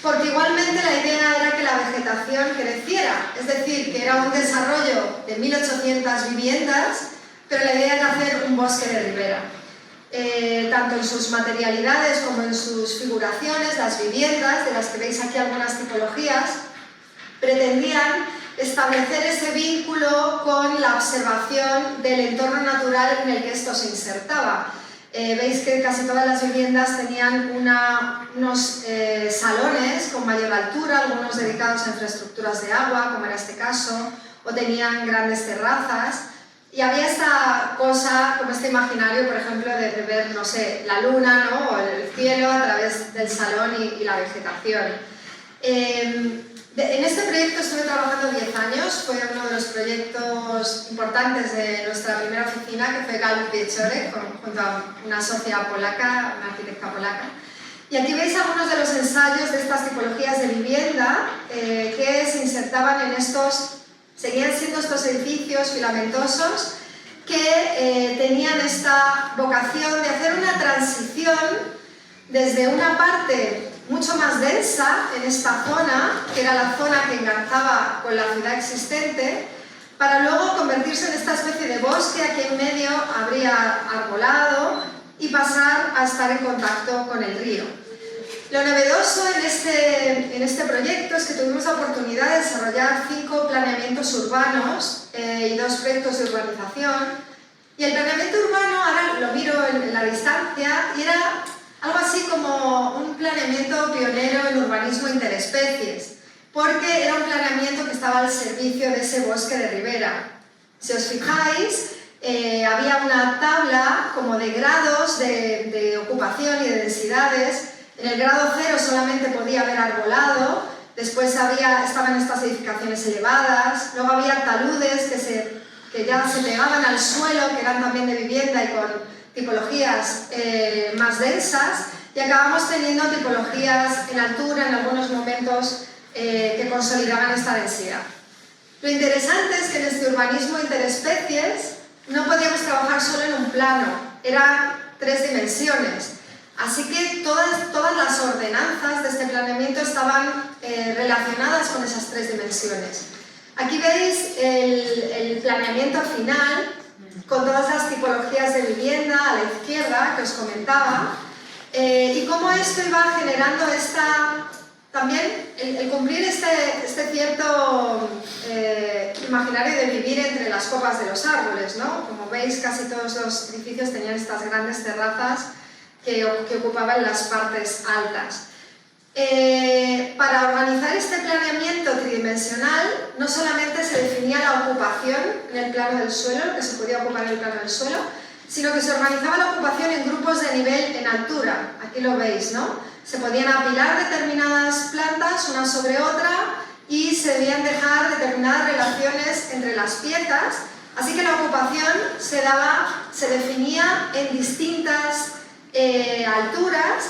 porque igualmente la idea era que la vegetación creciera, es decir, que era un desarrollo de 1800 viviendas, pero la idea era hacer un bosque de ribera. Tanto en sus materialidades como en sus figuraciones, las viviendas, de las que veis aquí algunas tipologías, pretendían establecer ese vínculo con la observación del entorno natural en el que esto se insertaba. Veis que casi todas las viviendas tenían unos salones con mayor altura, algunos dedicados a infraestructuras de agua, como era este caso, o tenían grandes terrazas. Y había esta cosa, como este imaginario, por ejemplo, de ver, no sé, la luna, ¿no? O el cielo a través del salón y la vegetación. En este proyecto estuve trabajando 10 años, fue uno de los proyectos importantes de nuestra primera oficina, que fue Gallup Wieczorek, junto a una socia polaca, una arquitecta polaca. Y aquí veis algunos de los ensayos de estas tipologías de vivienda que se insertaban en seguían siendo estos edificios filamentosos que tenían esta vocación de hacer una transición desde una parte mucho más densa en esta zona, que era la zona que engarzaba con la ciudad existente, para luego convertirse en esta especie de bosque. Aquí en medio habría arbolado y pasar a estar en contacto con el río. Lo novedoso en este proyecto es que tuvimos la oportunidad de desarrollar 5 planeamientos urbanos y 2 proyectos de urbanización. Y el planeamiento urbano, ahora lo miro en la distancia, y era algo así como un planeamiento pionero en urbanismo interespecies, porque era un planeamiento que estaba al servicio de ese bosque de ribera. Si os fijáis, había una tabla como de grados de ocupación y de densidades. En el grado 0 solamente podía haber arbolado, después estaban estas edificaciones elevadas, luego había taludes que ya se pegaban al suelo, que eran también de vivienda y con tipologías más densas, y acabamos teniendo tipologías en altura en algunos momentos que consolidaban esta densidad. Lo interesante es que en este urbanismo interespecies no podíamos trabajar solo en un plano, eran 3 dimensiones. Así que todas las ordenanzas de este planeamiento estaban relacionadas con esas 3 dimensiones. Aquí veis el planeamiento final, con todas las tipologías de vivienda a la izquierda que os comentaba, y cómo esto iba generando también el cumplir este cierto imaginario de vivir entre las copas de los árboles, ¿no? Como veis, casi todos los edificios tenían estas grandes terrazas que ocupaban las partes altas. Para organizar este planeamiento tridimensional no solamente se definía la ocupación en el plano del suelo, lo que se podía ocupar en el plano del suelo, sino que se organizaba la ocupación en grupos de nivel en altura. Aquí lo veis, ¿no? Se podían apilar determinadas plantas una sobre otra y se debían dejar determinadas relaciones entre las piezas, así que la ocupación se definía en distintas alturas,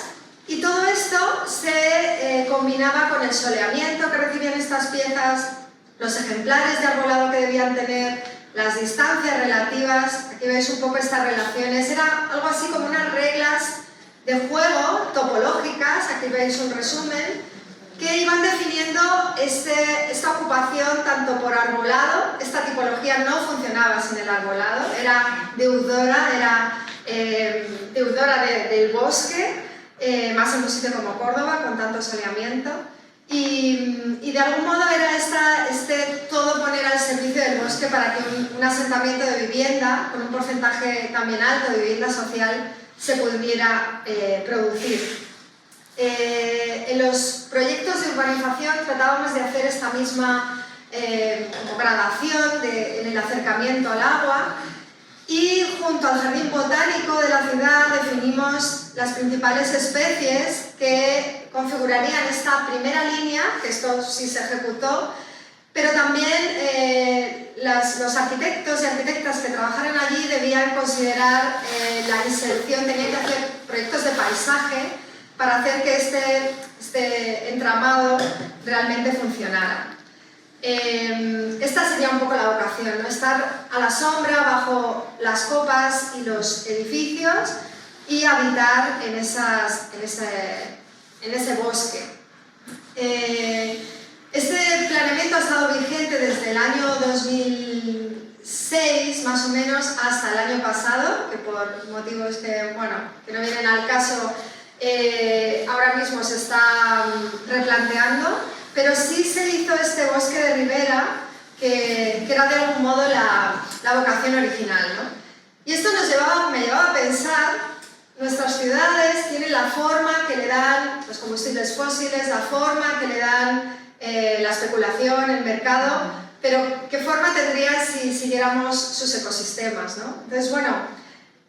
y todo esto se combinaba con el soleamiento que recibían estas piezas, los ejemplares de arbolado que debían tener, las distancias relativas. Aquí veis un poco estas relaciones, era algo así como unas reglas de juego topológicas, aquí veis un resumen, que iban definiendo esta ocupación tanto por arbolado. Esta tipología no funcionaba sin el arbolado, era deudora del bosque, más en un sitio como Córdoba, con tanto soleamiento. Y de algún modo era todo poner al servicio del bosque para que un asentamiento de vivienda, con un porcentaje también alto de vivienda social, se pudiera producir. En los proyectos de urbanización tratábamos de hacer esta misma gradación en el acercamiento al agua, y junto al jardín botánico de la ciudad definimos las principales especies que configurarían esta primera línea, que esto sí se ejecutó, pero también los arquitectos y arquitectas que trabajaran allí debían considerar la inserción, tenían que hacer proyectos de paisaje para hacer que este entramado realmente funcionara. Esta sería un poco la vocación, ¿no? Estar a la sombra, bajo las copas y los edificios, y habitar en ese bosque. Este planeamiento ha estado vigente desde el año 2006, más o menos, hasta el año pasado, que por motivos que no vienen al caso, ahora mismo se está replanteando. Pero sí se hizo este bosque de ribera, que era de algún modo la vocación original, ¿no? Y esto me llevaba a pensar, nuestras ciudades tienen la forma que le dan los combustibles fósiles, la forma que le dan la especulación, el mercado, pero ¿qué forma tendría si siguiéramos sus ecosistemas, ¿no? Entonces, bueno,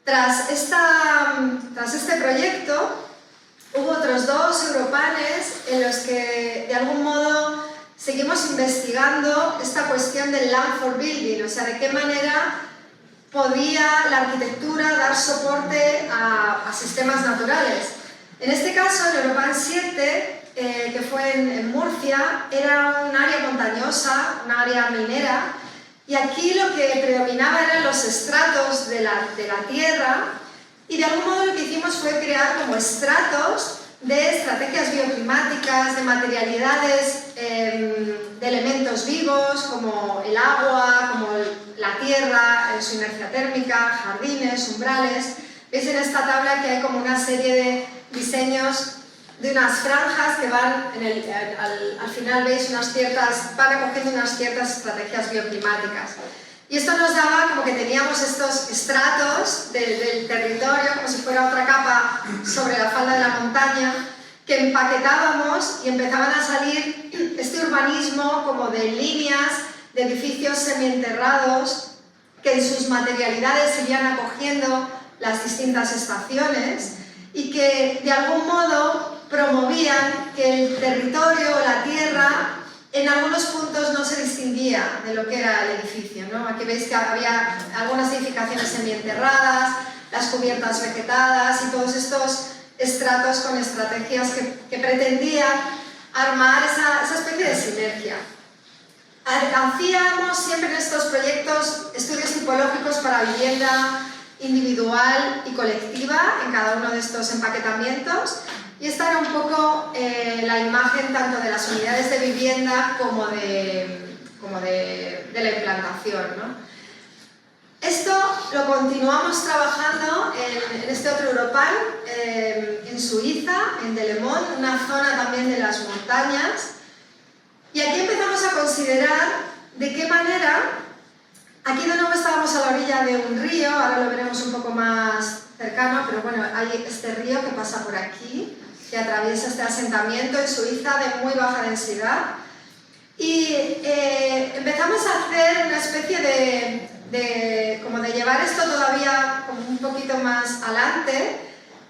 tras este proyecto, hubo otros 2 Europanes en los que, de algún modo, seguimos investigando esta cuestión del land for building, o sea, de qué manera podía la arquitectura dar soporte a sistemas naturales. En este caso, el Europan 7, que fue en Murcia, era un área montañosa, un área minera, y aquí lo que predominaba eran los estratos de la tierra. Y de algún modo lo que hicimos fue crear como estratos de estrategias bioclimáticas, de materialidades, de elementos vivos como el agua, como la tierra, su inercia térmica, jardines, umbrales. Veis en esta tabla que hay como una serie de diseños de unas franjas que van, al final veis van recogiendo unas ciertas estrategias bioclimáticas. Y esto nos daba como que teníamos estos estratos del territorio, como si fuera otra capa sobre la falda de la montaña, que empaquetábamos y empezaban a salir este urbanismo como de líneas de edificios semienterrados que en sus materialidades seguían acogiendo las distintas estaciones y que de algún modo promovían que el territorio, la tierra, en algunos puntos no se distinguía de lo que era el edificio, ¿no? Aquí veis que había algunas edificaciones semienterradas, las cubiertas vegetadas y todos estos estratos con estrategias que pretendían armar esa especie de sinergia. Hacíamos siempre en estos proyectos estudios tipológicos para vivienda individual y colectiva en cada uno de estos empaquetamientos. Y esta era un poco la imagen tanto de las unidades de vivienda como de la implantación, ¿no? Esto lo continuamos trabajando en este otro Europan, en Suiza, en Delemont, una zona también de las montañas. Y aquí empezamos a considerar de qué manera, aquí de nuevo estábamos a la orilla de un río, ahora lo veremos un poco más cercano, pero bueno, hay este río que pasa por aquí, que atraviesa este asentamiento en Suiza de muy baja densidad. Y empezamos a hacer una especie como de llevar esto todavía como un poquito más adelante,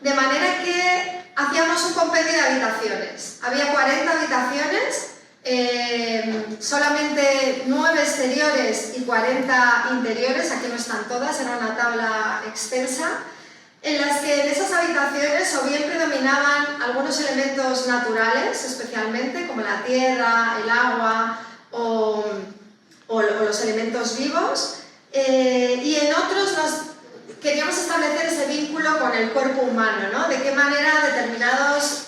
de manera que hacíamos un compendio de habitaciones. Había 40 habitaciones, solamente 9 exteriores y 40 interiores, aquí no están todas, era una tabla extensa, en las que en esas habitaciones o bien predominaban algunos elementos naturales, especialmente, como la tierra, el agua o los elementos vivos, y en otros queríamos establecer ese vínculo con el cuerpo humano, ¿no? De qué manera determinadas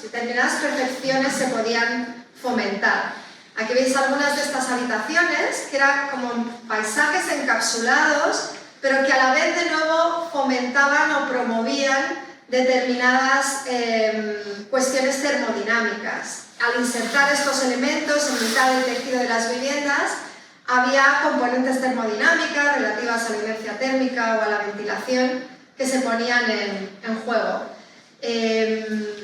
percepciones se podían fomentar. Aquí veis algunas de estas habitaciones, que eran como paisajes encapsulados, pero que a la vez de nuevo fomentaban o promovían determinadas cuestiones termodinámicas. Al insertar estos elementos en mitad del tejido de las viviendas, había componentes termodinámicas relativas a la inercia térmica o a la ventilación que se ponían en juego. De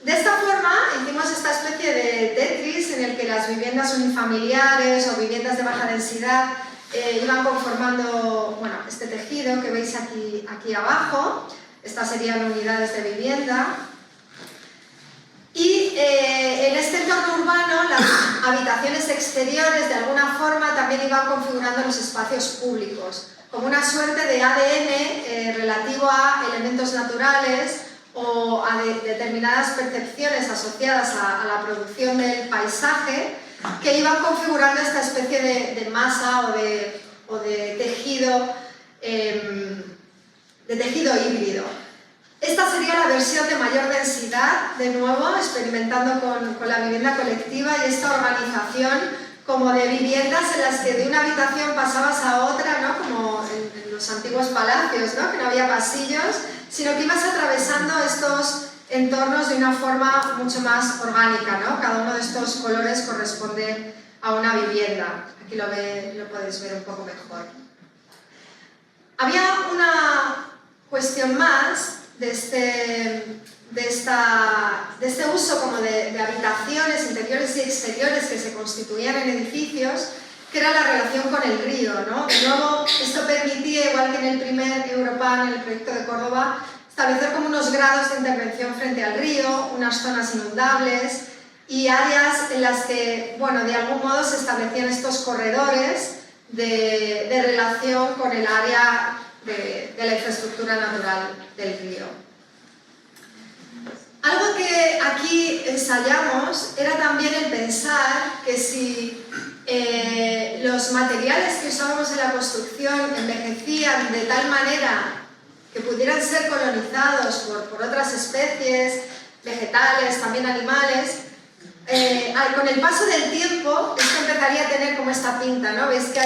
esta forma hicimos esta especie de Tetris en el que las viviendas unifamiliares o viviendas de baja densidad iban conformando, bueno, este tejido que veis aquí abajo. Estas serían unidades de vivienda. Y en este entorno urbano las habitaciones exteriores de alguna forma también iban configurando los espacios públicos, como una suerte de ADN relativo a elementos naturales o a determinadas percepciones asociadas a la producción del paisaje, que iban configurando esta especie de masa o de tejido híbrido. Esta sería la versión de mayor densidad, de nuevo, experimentando con la vivienda colectiva y esta organización como de viviendas en las que de una habitación pasabas a otra, ¿no? Como en los antiguos palacios, ¿no? Que no había pasillos, sino que ibas atravesando estos entornos de una forma mucho más orgánica, ¿no? Cada uno de estos colores corresponde a una vivienda. Aquí lo podéis ver un poco mejor. Había una cuestión más de este uso como de habitaciones interiores y exteriores que se constituían en edificios, que era la relación con el río, ¿no? De nuevo, esto permitía, igual que en el primer Europan, en el proyecto de Córdoba, establecer como unos grados de intervención frente al río, unas zonas inundables y áreas en las que, bueno, de algún modo se establecían estos corredores de relación con el área de la infraestructura natural del río. Algo que aquí ensayamos era también el pensar que si los materiales que usábamos en la construcción envejecían de tal manera que pudieran ser colonizados por otras especies, vegetales, también animales, con el paso del tiempo esto empezaría a tener como esta pinta, ¿no? Veis que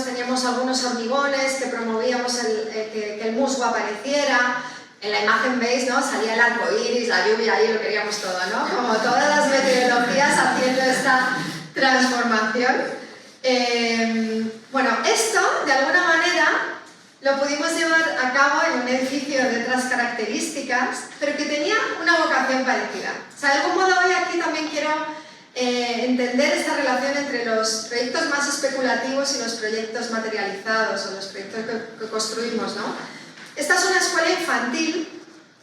teníamos algunos hormigones que promovíamos que el musgo apareciera. En la imagen veis, ¿no? Salía el arco iris, la lluvia, ahí lo queríamos todo, ¿no? Como todas las meteorologías haciendo esta transformación. Bueno, esto, de alguna manera, lo pudimos llevar a cabo en un edificio de otras características, pero que tenía una vocación parecida. O sea, de algún modo hoy aquí también quiero entender esta relación entre los proyectos más especulativos y los proyectos materializados, o los proyectos que construimos, ¿no? Esta es una escuela infantil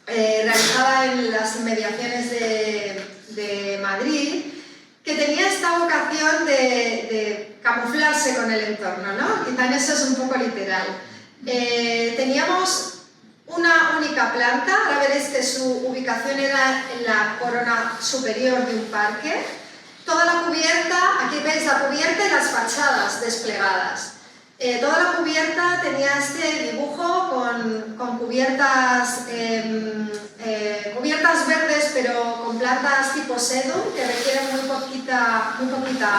realizada en las inmediaciones de Madrid, que tenía esta vocación de camuflarse con el entorno, ¿no? Quizá en eso es un poco literal. Teníamos una única planta, ahora veréis que su ubicación era en la corona superior de un parque. Toda la cubierta, aquí veis la cubierta y las fachadas desplegadas. Toda la cubierta tenía este dibujo con cubiertas verdes, pero con plantas tipo sedum que requieren muy poquita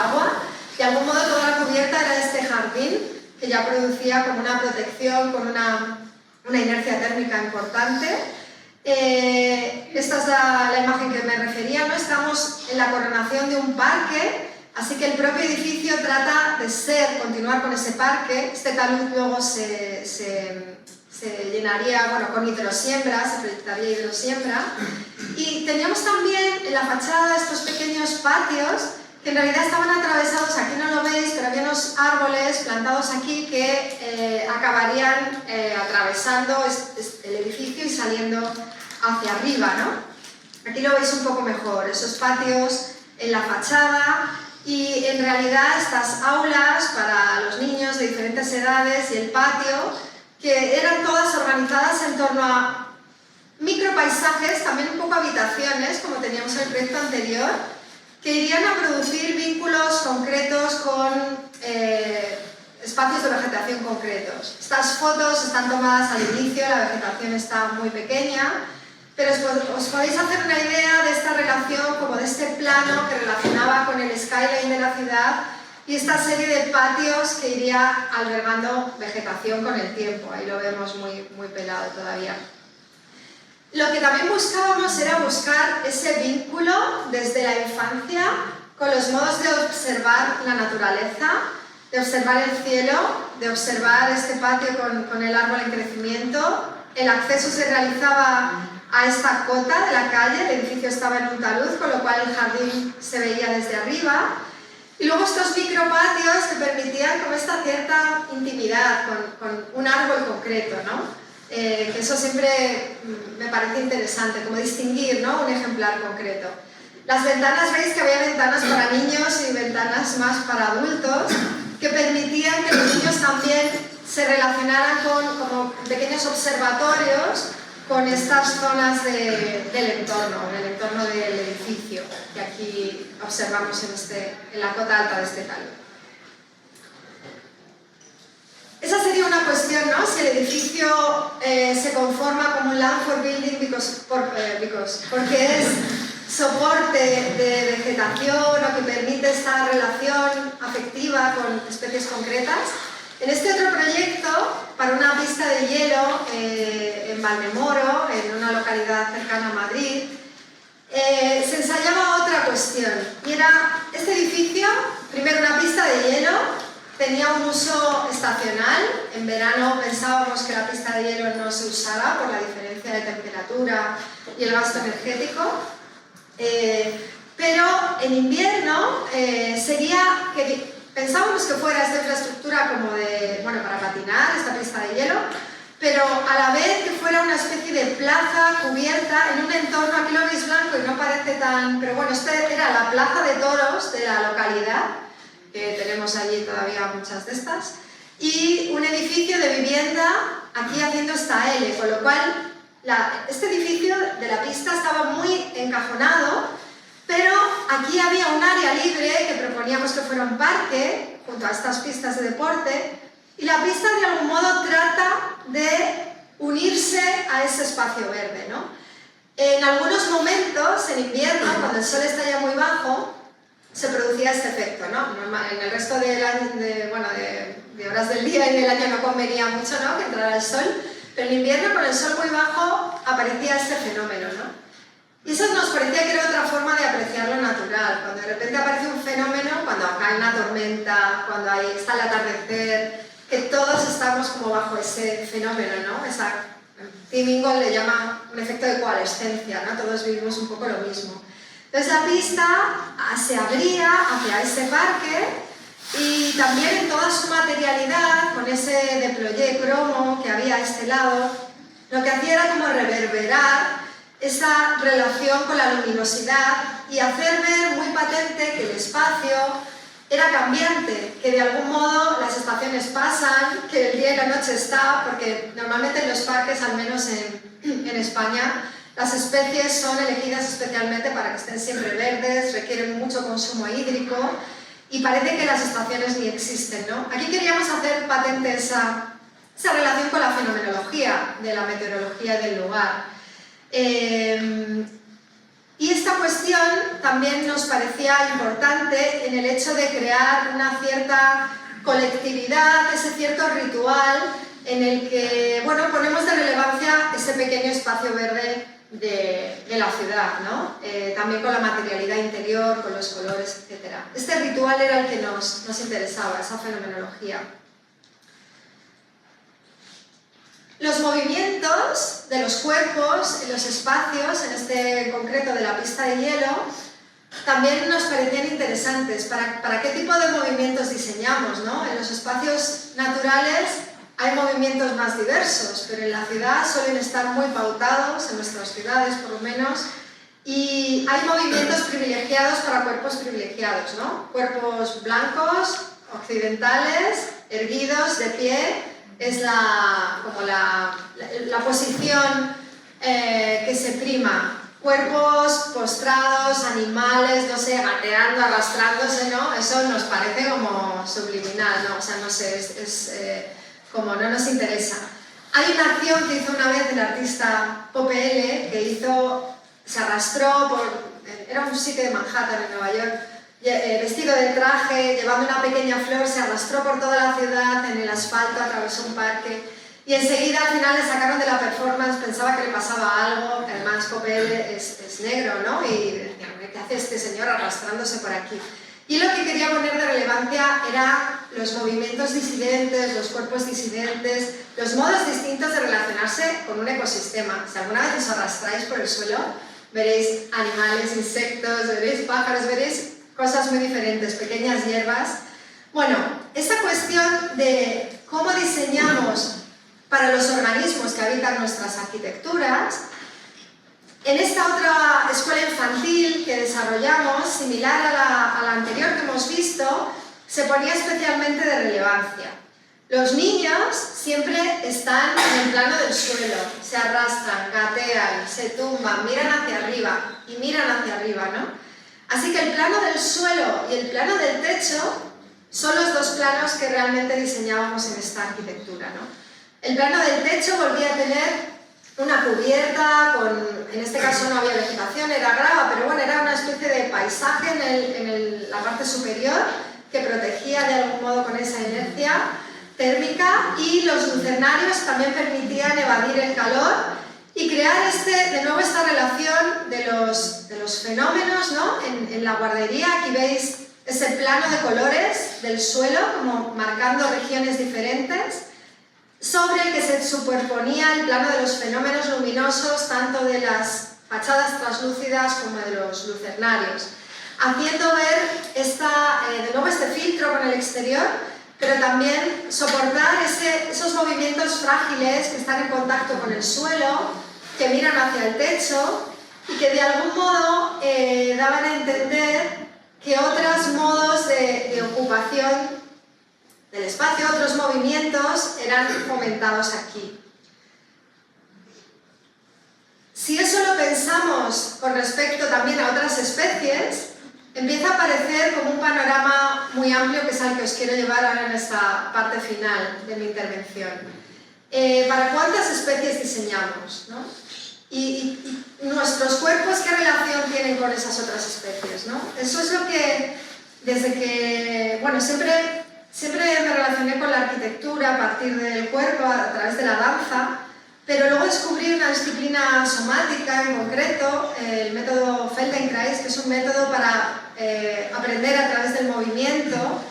agua. De algún modo toda la cubierta era este jardín que ya producía como una protección con una inercia térmica importante. Esta es la imagen que me refería, ¿no? Estamos en la coronación de un parque. Así que el propio edificio trata de continuar con ese parque. Este talud luego se se llenaría, bueno, con hidrosiembra, se proyectaría hidrosiembra. Y teníamos también en la fachada estos pequeños patios que en realidad estaban atravesados, aquí no lo veis, pero había unos árboles plantados aquí que acabarían atravesando el edificio y saliendo hacia arriba, ¿no? Aquí lo veis un poco mejor, esos patios en la fachada y en realidad estas aulas para los niños de diferentes edades y el patio que eran todas organizadas en torno a micropaisajes, también un poco habitaciones, como teníamos en el proyecto anterior, que irían a producir vínculos concretos con espacios de vegetación concretos. Estas fotos están tomadas al inicio, la vegetación está muy pequeña, pero os podéis hacer una idea de esta relación, como de este plano que relacionaba con el skyline de la ciudad y esta serie de patios que iría albergando vegetación con el tiempo. Ahí lo vemos muy pelado todavía. Lo que también buscábamos era buscar ese vínculo desde la infancia con los modos de observar la naturaleza, de observar el cielo, de observar este patio con el árbol en crecimiento. El acceso se realizaba a esta cota de la calle, el edificio estaba en un talud, con lo cual el jardín se veía desde arriba. Y luego estos micropatios que permitían como esta cierta intimidad con un árbol concreto, ¿no? Que eso siempre me parece interesante, como distinguir, ¿no?, un ejemplar concreto. Las ventanas, veis que había ventanas para niños y ventanas más para adultos, que permitían que los niños también se relacionaran con como pequeños observatorios con estas zonas del entorno, en el entorno del edificio, que aquí observamos en la cota alta de este talud. Esa sería una cuestión, ¿no? Si el edificio se conforma como un land for building porque es soporte de vegetación o que permite esta relación afectiva con especies concretas. En este otro proyecto, para una pista de hielo en Valdemoro, en una localidad cercana a Madrid, se ensayaba otra cuestión. Y era este edificio, primero una pista de hielo, tenía un uso estacional. En verano pensábamos que la pista de hielo no se usaba por la diferencia de temperatura y el gasto energético. Pero en invierno pensábamos que fuera esta infraestructura como para patinar, esta pista de hielo, pero a la vez que fuera una especie de plaza cubierta en un entorno, aquí lo veis blanco y no parece tan... Pero bueno, esta era la plaza de toros de la localidad, que tenemos allí todavía muchas de estas, y un edificio de vivienda aquí haciendo esta L, con lo cual este edificio de la pista estaba muy encajonado, pero aquí había un área libre que proponíamos que fuera un parque, junto a estas pistas de deporte, y la pista de algún modo trata de unirse a ese espacio verde, ¿no? En algunos momentos, en invierno, cuando el sol está ya muy bajo, se producía este efecto, ¿no? En el resto de horas del día y del año no convenía mucho, ¿no?, que entrara el sol, pero en invierno, con el sol muy bajo, aparecía este fenómeno, ¿no? Y eso nos parecía que era otra forma de apreciar lo natural, cuando de repente aparece un fenómeno, cuando cae una tormenta, cuando está el atardecer, que todos estamos como bajo ese fenómeno, ¿no? Tim Ingold le llama un efecto de coalescencia, ¿no? Todos vivimos un poco lo mismo. Entonces la pista se abría hacia este parque y también en toda su materialidad, con ese deployé cromo que había a este lado, lo que hacía era como reverberar esa relación con la luminosidad y hacer ver muy patente que el espacio era cambiante, que de algún modo las estaciones pasan, que el día y la noche está, porque normalmente en los parques, al menos en España, las especies son elegidas especialmente para que estén siempre verdes, requieren mucho consumo hídrico y parece que las estaciones ni existen, ¿no? Aquí queríamos hacer patente esa relación con la fenomenología de la meteorología del lugar. Y esta cuestión también nos parecía importante en el hecho de crear una cierta colectividad, ese cierto ritual en el que, bueno, ponemos de relevancia ese pequeño espacio verde de la ciudad, ¿no? También con la materialidad interior, con los colores, etc. Este ritual era el que nos interesaba, esa fenomenología. Los movimientos de los cuerpos en los espacios, en este concreto de la pista de hielo, también nos parecían interesantes. ¿Para qué tipo de movimientos diseñamos, ¿no? En los espacios naturales hay movimientos más diversos, pero en la ciudad suelen estar muy pautados, en nuestras ciudades por lo menos, y hay movimientos privilegiados para cuerpos privilegiados, ¿no? Cuerpos blancos, occidentales, erguidos, de pie, es como la posición que se prima. Cuerpos postrados, animales, no sé, gateando, arrastrándose, ¿no? Eso nos parece como subliminal, ¿no? O sea, no sé, como no nos interesa. Hay una acción que hizo una vez el artista Pope L, que se arrastró era un sitio de Manhattan, en Nueva York, vestido de traje, llevando una pequeña flor, se arrastró por toda la ciudad, en el asfalto, atravesó un parque, y enseguida al final le sacaron de la performance, pensaba que le pasaba algo, que además Pope L es negro, ¿no? Y decían, ¿qué hace este señor arrastrándose por aquí? Y lo que quería poner de relevancia era los movimientos disidentes, los cuerpos disidentes, los modos distintos de relacionarse con un ecosistema. Si alguna vez os arrastráis por el suelo, veréis animales, insectos, veréis pájaros, veréis cosas muy diferentes, pequeñas hierbas. Bueno, esta cuestión de cómo diseñamos para los organismos que habitan nuestras arquitecturas, en esta otra escuela infantil que desarrollamos, similar a la anterior que hemos visto, se ponía especialmente de relevancia. Los niños siempre están en el plano del suelo, se arrastran, gatean, se tumban, miran hacia arriba y miran hacia arriba, ¿no? Así que el plano del suelo y el plano del techo son los dos planos que realmente diseñábamos en esta arquitectura, ¿no? El plano del techo volvía a tener una cubierta, en este caso no había vegetación, era grava, pero bueno, era una especie de paisaje en la parte superior que protegía de algún modo con esa inercia térmica, y los lucernarios también permitían evadir el calor y crear de nuevo esta relación de los fenómenos, ¿no? En la guardería aquí veis ese plano de colores del suelo como marcando regiones diferentes, sobre el que se superponía el plano de los fenómenos luminosos, tanto de las fachadas translúcidas como de los lucernarios, haciendo ver de nuevo este filtro con el exterior, pero también soportar esos movimientos frágiles que están en contacto con el suelo, que miran hacia el techo y que de algún modo daban a entender que otros modos de ocupación del espacio, otros movimientos eran fomentados aquí. Si eso lo pensamos con respecto también a otras especies, empieza a aparecer como un panorama muy amplio, que es al que os quiero llevar ahora en esta parte final de mi intervención. ¿Para cuántas especies diseñamos, ¿no? Y nuestros cuerpos, ¿qué relación tienen con esas otras especies, ¿no? Eso es lo que, desde que, bueno, siempre me relacioné con la arquitectura a partir del cuerpo, a través de la danza, pero luego descubrí una disciplina somática en concreto, el método Feldenkrais, que es un método para aprender a través del movimiento,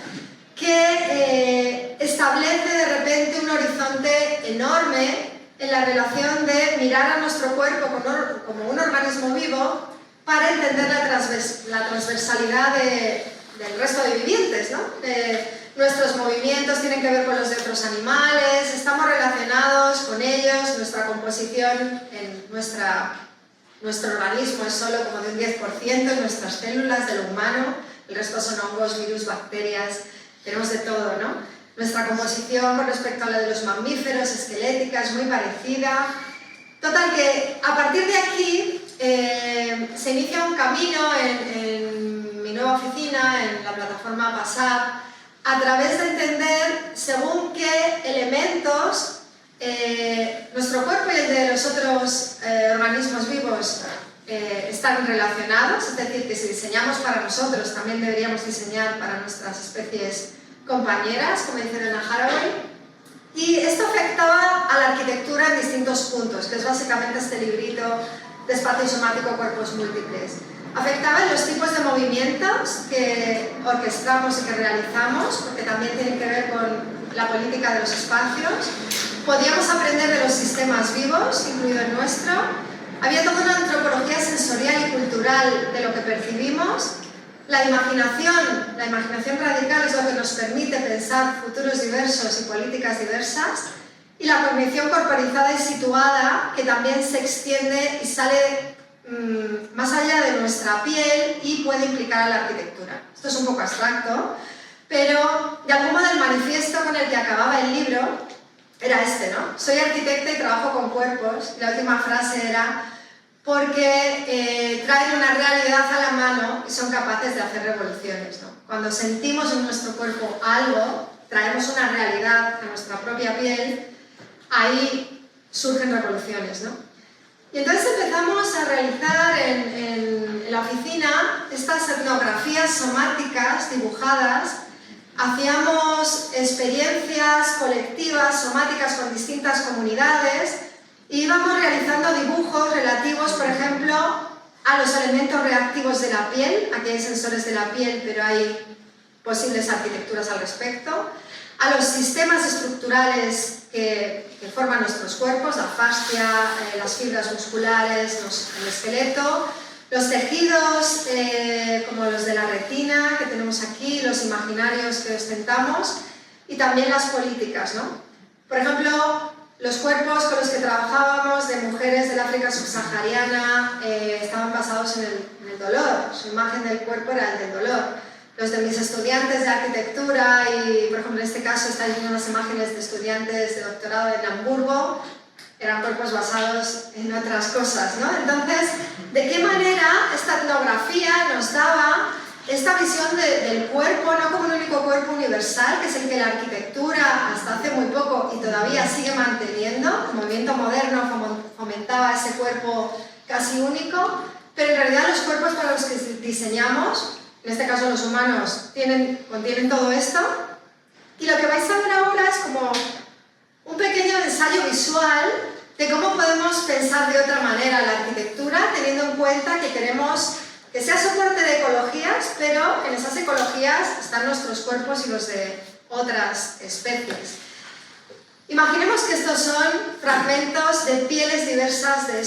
que establece de repente un horizonte enorme en la relación de mirar a nuestro cuerpo como un organismo vivo para entender la transversalidad del resto de vivientes, ¿no? Nuestros movimientos tienen que ver con los de otros animales, estamos relacionados con ellos, nuestra composición en nuestro organismo es solo como de un 10%, nuestras células de lo humano, el resto son hongos, virus, bacterias, tenemos de todo, ¿no? Nuestra composición con respecto a la de los mamíferos, esquelética, es muy parecida. Total que a partir de aquí se inicia un camino en mi nueva oficina, en la plataforma PASAP, a través de entender según qué elementos nuestro cuerpo y el de los otros organismos vivos están relacionados, es decir, que si diseñamos para nosotros, también deberíamos diseñar para nuestras especies compañeras, como dice Donna Haraway. Y esto afectaba a la arquitectura en distintos puntos, que es básicamente este librito de espacio somático, cuerpos múltiples. Afectaba en los tipos de movimientos que orquestamos y que realizamos, porque también tienen que ver con la política de los espacios. Podíamos aprender de los sistemas vivos, incluido el nuestro. Había toda una antropología sensorial y cultural de lo que percibimos. La imaginación radical es lo que nos permite pensar futuros diversos y políticas diversas. Y la cognición corporizada y situada, que también se extiende y sale más allá de nuestra piel y puede implicar a la arquitectura. Esto es un poco abstracto, pero de algún modo el manifiesto con el que acababa el libro era este, ¿no? Soy arquitecta y trabajo con cuerpos. Y la última frase era porque traen una realidad a la mano y son capaces de hacer revoluciones, ¿no? Cuando sentimos en nuestro cuerpo algo, traemos una realidad a nuestra propia piel, ahí surgen revoluciones, ¿no? Y entonces empezamos a realizar en la oficina estas etnografías somáticas dibujadas. Hacíamos experiencias colectivas, somáticas con distintas comunidades y íbamos realizando dibujos relativos, por ejemplo, a los elementos reactivos de la piel. Aquí hay sensores de la piel, pero hay posibles arquitecturas al respecto. A los sistemas estructurales que forman nuestros cuerpos, la fascia, las fibras musculares, el esqueleto, los tejidos como los de la retina que tenemos aquí, los imaginarios que ostentamos y también las políticas, ¿no? Por ejemplo, los cuerpos con los que trabajábamos de mujeres del África subsahariana estaban basados en el dolor, su imagen del cuerpo era el del dolor. Los de mis estudiantes de arquitectura y, por ejemplo, en este caso estáis viendo unas imágenes de estudiantes de doctorado en Hamburgo, eran cuerpos basados en otras cosas, ¿no? Entonces, ¿de qué manera esta etnografía nos daba esta visión del cuerpo, no como un único cuerpo universal, que es el que la arquitectura hasta hace muy poco y todavía sigue manteniendo? El movimiento moderno fomentaba ese cuerpo casi único, pero en realidad los cuerpos para los que diseñamos, en este caso los humanos, contienen todo esto. Y lo que vais a ver ahora es como un pequeño ensayo visual de cómo podemos pensar de otra manera la arquitectura, teniendo en cuenta que queremos que sea soporte de ecologías, pero en esas ecologías están nuestros cuerpos y los de otras especies. Imaginemos que estos son fragmentos de pieles diversas de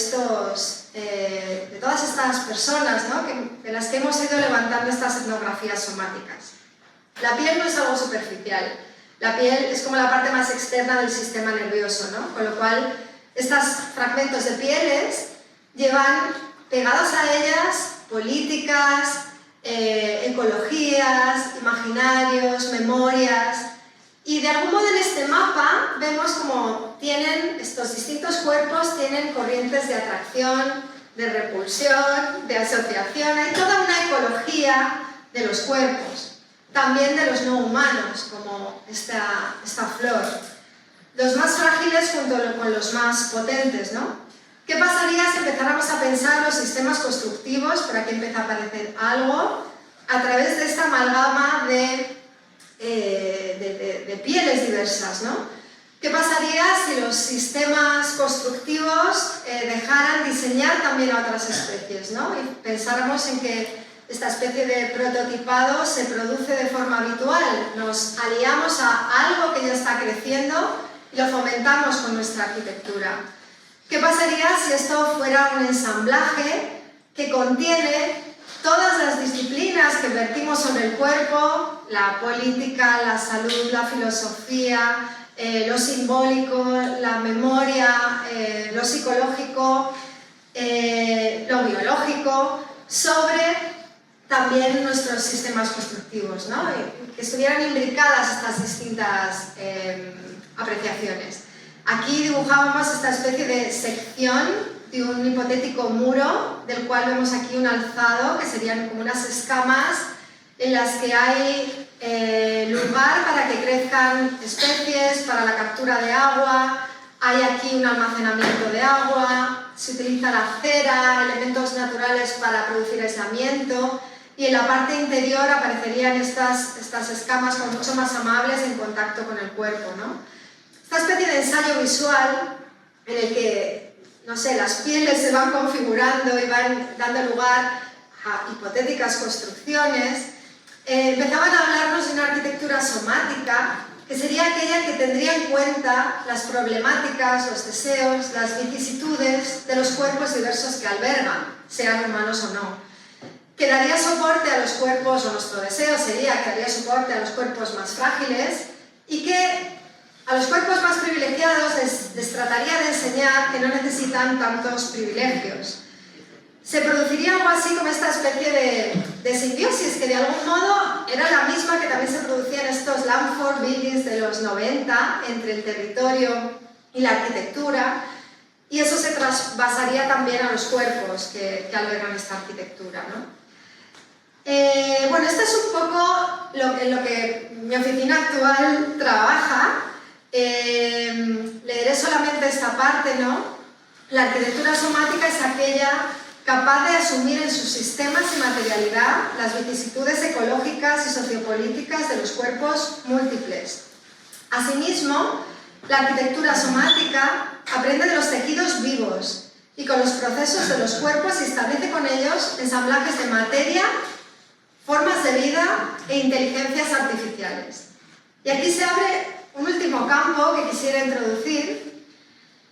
todas estas personas, ¿no? De las que hemos ido levantando estas etnografías somáticas. La piel no es algo superficial, la piel es como la parte más externa del sistema nervioso, ¿no? Con lo cual, estos fragmentos de pieles llevan pegados a ellas políticas, ecologías, imaginarios, memorias. Y de algún modo en este mapa vemos como estos distintos cuerpos tienen corrientes de atracción, de repulsión, de asociación. Hay toda una ecología de los cuerpos, también de los no humanos, como esta flor. Los más frágiles junto con los más potentes, ¿no? ¿Qué pasaría si empezáramos a pensar los sistemas constructivos, por aquí empieza a aparecer algo, a través de esta amalgama de pieles diversas, ¿no? ¿Qué pasaría si los sistemas constructivos dejaran diseñar también a otras especies, ¿no? Y pensáramos en que esta especie de prototipado se produce de forma habitual. Nos aliamos a algo que ya está creciendo y lo fomentamos con nuestra arquitectura. ¿Qué pasaría si esto fuera un ensamblaje que contiene todas las disciplinas que vertimos sobre el cuerpo, la política, la salud, la filosofía, lo simbólico, la memoria, lo psicológico, lo biológico, sobre también nuestros sistemas constructivos, ¿no? Que estuvieran imbricadas estas distintas apreciaciones. Aquí dibujábamos esta especie de sección de un hipotético muro, del cual vemos aquí un alzado, que serían como unas escamas en las que hay lugar para que crezcan especies, para la captura de agua, hay aquí un almacenamiento de agua, se utiliza la cera, elementos naturales para producir aislamiento, y en la parte interior aparecerían estas escamas como mucho más amables en contacto con el cuerpo, ¿no? Esta especie de ensayo visual en el que, no sé, las pieles se van configurando y van dando lugar a hipotéticas construcciones, empezaban a hablarnos de una arquitectura somática que sería aquella que tendría en cuenta las problemáticas, los deseos, las vicisitudes de los cuerpos diversos que albergan, sean humanos o no. Que daría soporte a los cuerpos, o nuestro deseo sería que daría soporte a los cuerpos más frágiles y que a los cuerpos más privilegiados les trataría de enseñar que no necesitan tantos privilegios. Se produciría algo así como esta especie de simbiosis, que de algún modo era la misma que también se producía en estos Landford Buildings de los 90, entre el territorio y la arquitectura, y eso se trasvasaría también a los cuerpos que albergan esta arquitectura, ¿no? Bueno, esto es un poco en lo que mi oficina actual trabaja. Leeré solamente esta parte, ¿no? La arquitectura somática es aquella capaz de asumir en sus sistemas y materialidad las vicisitudes ecológicas y sociopolíticas de los cuerpos múltiples. Asimismo, la arquitectura somática aprende de los tejidos vivos y con los procesos de los cuerpos y establece con ellos ensamblajes de materia, formas de vida e inteligencias artificiales. Y aquí se abre un último campo que quisiera introducir,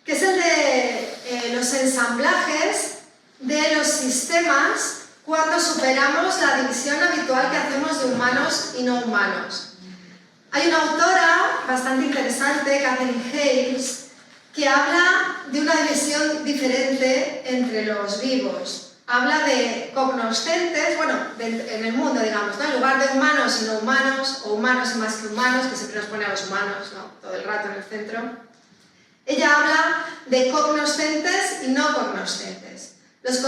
que es el de los ensamblajes de los sistemas cuando superamos la división habitual que hacemos de humanos y no humanos. Hay una autora bastante interesante, Katherine Hayles, que habla de una división diferente entre los vivos. Habla de cognoscentes, bueno, en el mundo, digamos, ¿no? En lugar de humanos y no humanos, o humanos y más que humanos, que siempre nos pone a los humanos, ¿no? Todo el rato en el centro. Ella habla de cognoscentes y no cognoscentes. Los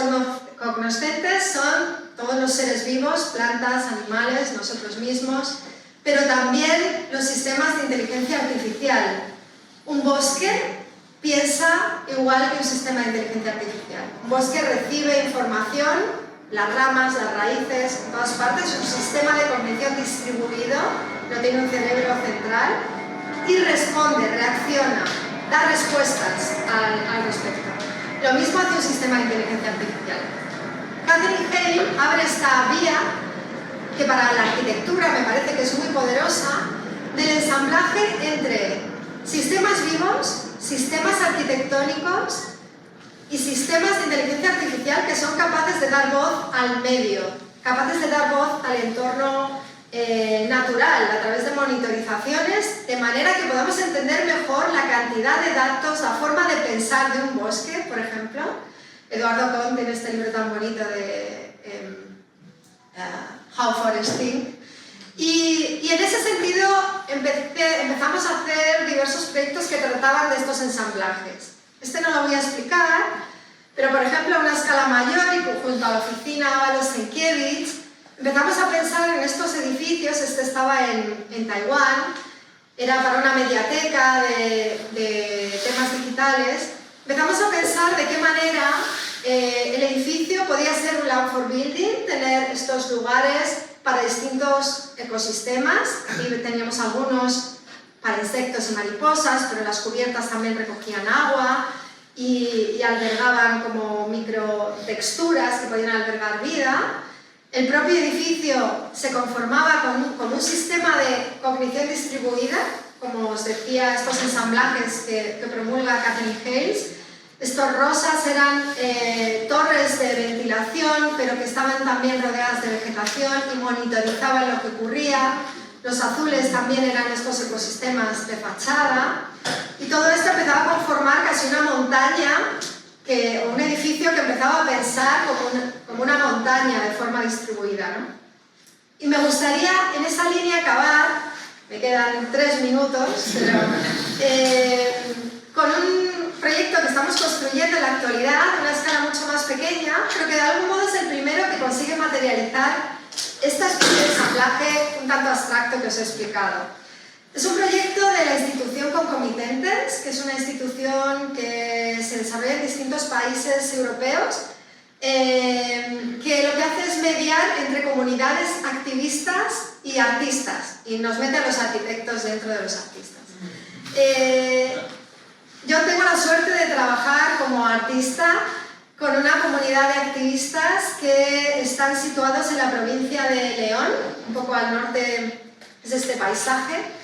cognoscentes son todos los seres vivos, plantas, animales, nosotros mismos, pero también los sistemas de inteligencia artificial. Un bosque piensa igual que un sistema de inteligencia artificial. Un bosque recibe información, las ramas, las raíces, en todas partes, es un sistema de cognición distribuido, no tiene un cerebro central, y responde, reacciona, da respuestas al respecto. Lo mismo hace un sistema de inteligencia artificial. Katherine Hayles abre esta vía, que para la arquitectura me parece que es muy poderosa, del ensamblaje entre sistemas vivos, sistemas arquitectónicos y sistemas de inteligencia artificial que son capaces de dar voz al medio, capaces de dar voz al entorno natural a través de monitorizaciones, de manera que podamos entender mejor la cantidad de datos, la forma de pensar de un bosque, por ejemplo. Eduardo Kohn tiene este libro tan bonito de How Forests Think. Y en ese sentido empezamos a hacer diversos proyectos que trataban de estos ensamblajes. Este no lo voy a explicar, pero por ejemplo a una escala mayor y junto a la oficina Ábalos Sienkiewicz empezamos a pensar en estos edificios. Este estaba en Taiwán, era para una mediateca de temas digitales. Empezamos a pensar de qué manera el edificio podía ser un Landford Building, tener estos lugares para distintos ecosistemas. Aquí teníamos algunos para insectos y mariposas, pero las cubiertas también recogían agua y albergaban como microtexturas que podían albergar vida. El propio edificio se conformaba con un sistema de cognición distribuida, como os decía, estos ensamblajes que promulga Katherine Hayles. Estos rosas eran torres de ventilación, pero que estaban también rodeadas de vegetación y monitorizaban lo que ocurría. Los azules también eran estos ecosistemas de fachada. Y todo esto empezaba a conformar casi una montaña, o un edificio que empezaba a pensar como una montaña de forma distribuida, ¿no? Y me gustaría en esa línea acabar, me quedan 3 minutos, pero, con un proyecto que estamos construyendo en la actualidad, a una escala mucho más pequeña, pero que de algún modo es el primero que consigue materializar esta especie de ensamblaje un tanto abstracto que os he explicado. Es un proyecto de la institución Concomitentes, que es una institución que se desarrolla en distintos países europeos, que lo que hace es mediar entre comunidades activistas y artistas, y nos mete a los arquitectos dentro de los artistas. Yo tengo la suerte de trabajar como artista con una comunidad de activistas que están situados en la provincia de León, un poco al norte es este paisaje,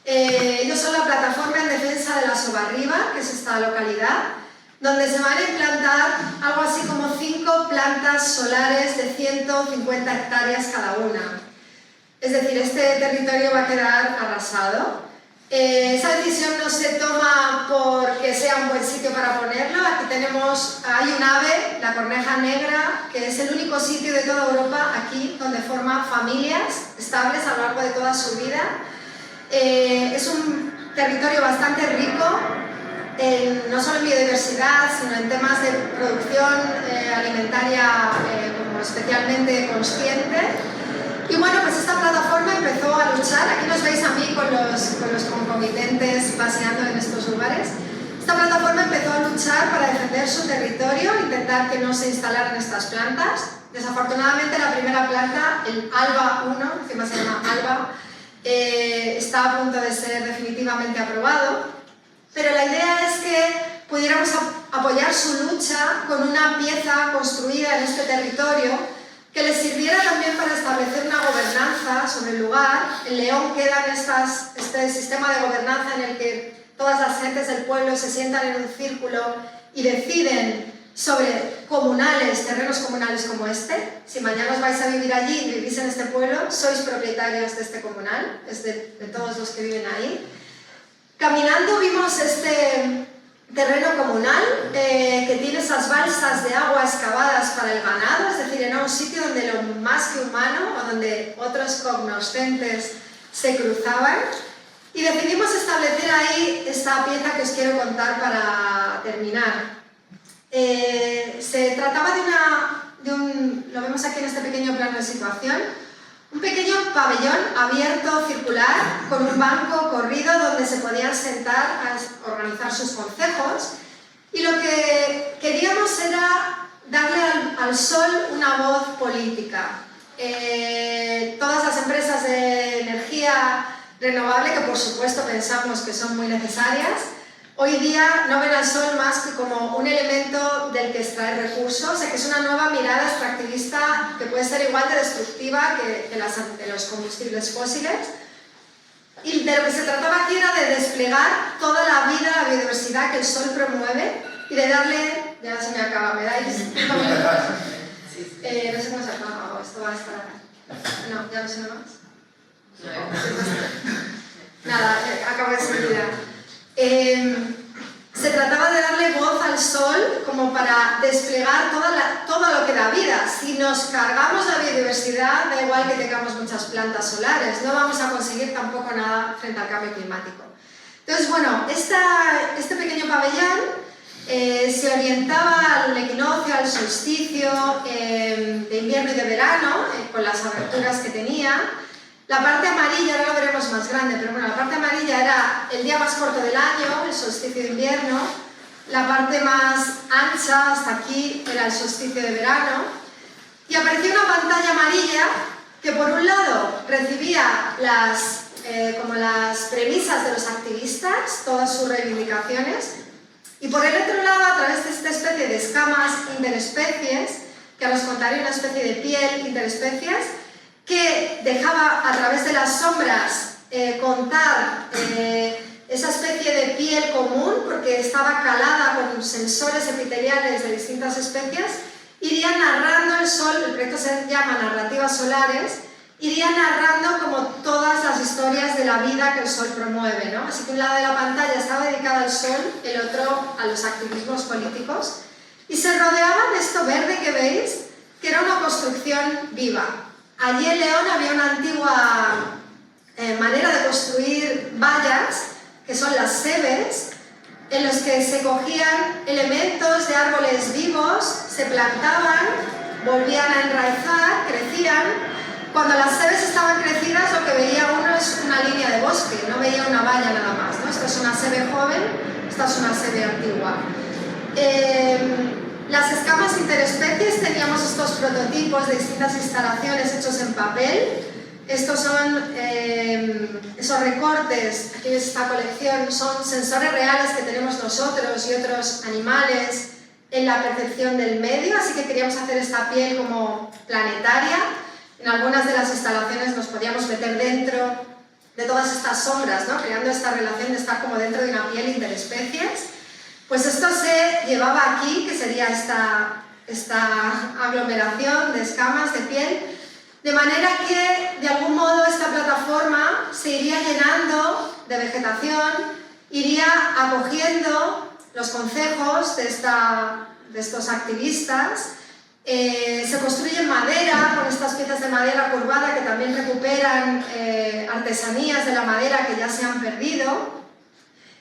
Ellos son la plataforma en defensa de la Sobarriba, que es esta localidad, donde se van a implantar algo así como 5 plantas solares de 150 hectáreas cada una. Es decir, este territorio va a quedar arrasado. Esa decisión no se toma porque sea un buen sitio para ponerlo. Aquí hay un ave, la corneja negra, que es el único sitio de toda Europa aquí donde forma familias estables a lo largo de toda su vida. Es un territorio bastante rico, no solo en biodiversidad, sino en temas de producción alimentaria como especialmente consciente. Y bueno, pues esta plataforma empezó a luchar. Aquí nos veis a mí con los concomitentes paseando en estos lugares. Esta plataforma empezó a luchar para defender su territorio, intentar que no se instalaran estas plantas. Desafortunadamente la primera planta, el Alba 1, encima se llama Alba, está a punto de ser definitivamente aprobado. Pero la idea es que pudiéramos apoyar su lucha con una pieza construida en este territorio que les sirviera también para establecer una gobernanza sobre el lugar. En León queda este sistema de gobernanza en el que todas las gentes del pueblo se sientan en un círculo y deciden sobre terrenos comunales como este. Si mañana os vais a vivir allí y vivís en este pueblo, sois propietarios de este comunal, es de todos los que viven ahí. Caminando vimos este terreno comunal que tiene esas balsas de agua excavadas para el ganado, es decir, era un sitio donde lo más que humano o donde otros cognoscentes se cruzaban, y decidimos establecer ahí esta pieza que os quiero contar para terminar. Se trataba lo vemos aquí en este pequeño plano de situación, un pequeño pabellón abierto, circular, con un banco corrido donde se podían sentar a organizar sus concejos, y lo que queríamos era darle al sol una voz política. Todas las empresas de energía renovable, que por supuesto pensamos que son muy necesarias, hoy día no ven al sol más que como un elemento del que extraer recursos. O sea, que es una nueva mirada extractivista que puede ser igual de destructiva que de los combustibles fósiles. Y de lo que se trataba aquí era de desplegar toda la vida, la biodiversidad que el sol promueve, y de darle... Ya se me acaba, ¿me dais 5 minutos? No sé cómo se acaba, esto va a estar... No, ya no sé nada más. Nada, acabo de seguida. Se trataba de darle voz al sol como para desplegar todo lo que da vida. Si nos cargamos la biodiversidad, da igual que tengamos muchas plantas solares, no vamos a conseguir tampoco nada frente al cambio climático. Entonces, bueno, este pequeño pabellón se orientaba al equinoccio, al solsticio de invierno y de verano, con las aberturas que tenía. La parte amarilla, ahora lo veremos más grande, pero bueno, la parte amarilla era el día más corto del año, el solsticio de invierno. La parte más ancha, hasta aquí, era el solsticio de verano. Y apareció una pantalla amarilla que, por un lado, recibía como las premisas de los activistas, todas sus reivindicaciones, y por el otro lado, a través de esta especie de escamas interespecies, que ahora os contaré, una especie de piel interespecies, que dejaba a través de las sombras contar esa especie de piel común, porque estaba calada con sensores epiteliales de distintas especies, iría narrando el sol. El proyecto se llama Narrativas Solares, iría narrando como todas las historias de la vida que el sol promueve, ¿no? Así que un lado de la pantalla estaba dedicado al sol, el otro a los activismos políticos, y se rodeaba de esto verde que veis, que era una construcción viva. Allí en León había una antigua manera de construir vallas, que son las sebes, en los que se cogían elementos de árboles vivos, se plantaban, volvían a enraizar, crecían. Cuando las sebes estaban crecidas, lo que veía uno es una línea de bosque, no veía una valla nada más, ¿no? Esta es una sebe joven, esta es una sebe antigua. Las escamas interespecies, teníamos estos prototipos de distintas instalaciones hechos en papel. Estos son esos recortes, aquí ves esta colección, son sensores reales que tenemos nosotros y otros animales en la percepción del medio, así que queríamos hacer esta piel como planetaria. En algunas de las instalaciones nos podíamos meter dentro de todas estas sombras, ¿no? Creando esta relación de estar como dentro de una piel interespecies. Pues esto se llevaba aquí, que sería esta aglomeración de escamas de piel, de manera que de algún modo esta plataforma se iría llenando de vegetación, iría acogiendo los concejos de estos activistas. Se construye en madera, con estas piezas de madera curvada que también recuperan artesanías de la madera que ya se han perdido.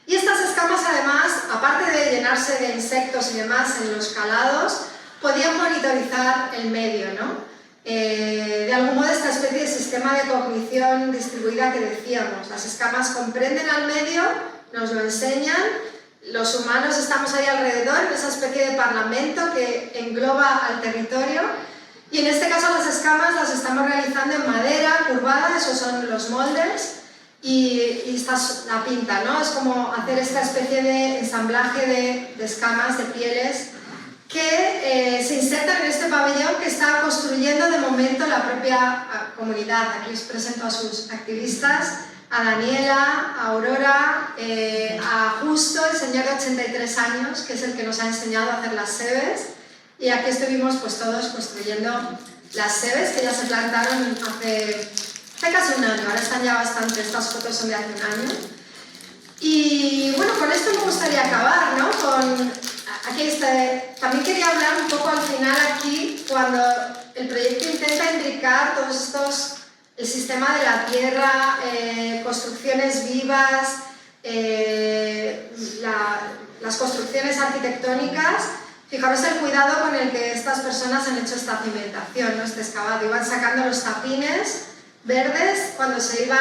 Y estas escamas además, aparte de llenarse de insectos y demás en los calados, podían monitorizar el medio, ¿no? De algún modo esta especie de sistema de cognición distribuida que decíamos. Las escamas comprenden al medio, nos lo enseñan, los humanos estamos ahí alrededor, en esa especie de parlamento que engloba al territorio, y en este caso las escamas las estamos realizando en madera curvada, esos son los moldes, y esta es la pinta, ¿no? Es como hacer esta especie de ensamblaje de escamas, de pieles, que se insertan en este pabellón que está construyendo de momento la propia comunidad. Aquí os presento a sus activistas, a Daniela, a Aurora, a Justo, el señor de 83 años, que es el que nos ha enseñado a hacer las sebes, y aquí estuvimos pues todos construyendo las sebes que ya se plantaron hace casi un año, ahora están ya bastante, estas fotos son de hace un año. Y bueno, con esto me gustaría acabar, ¿no? También quería hablar un poco al final aquí, cuando el proyecto intenta imbricar todos estos, el sistema de la tierra, construcciones vivas, las construcciones arquitectónicas. Fijaros el cuidado con el que estas personas han hecho esta cimentación, ¿no? Este excavado. Iban sacando los tapines verdes, cuando se iban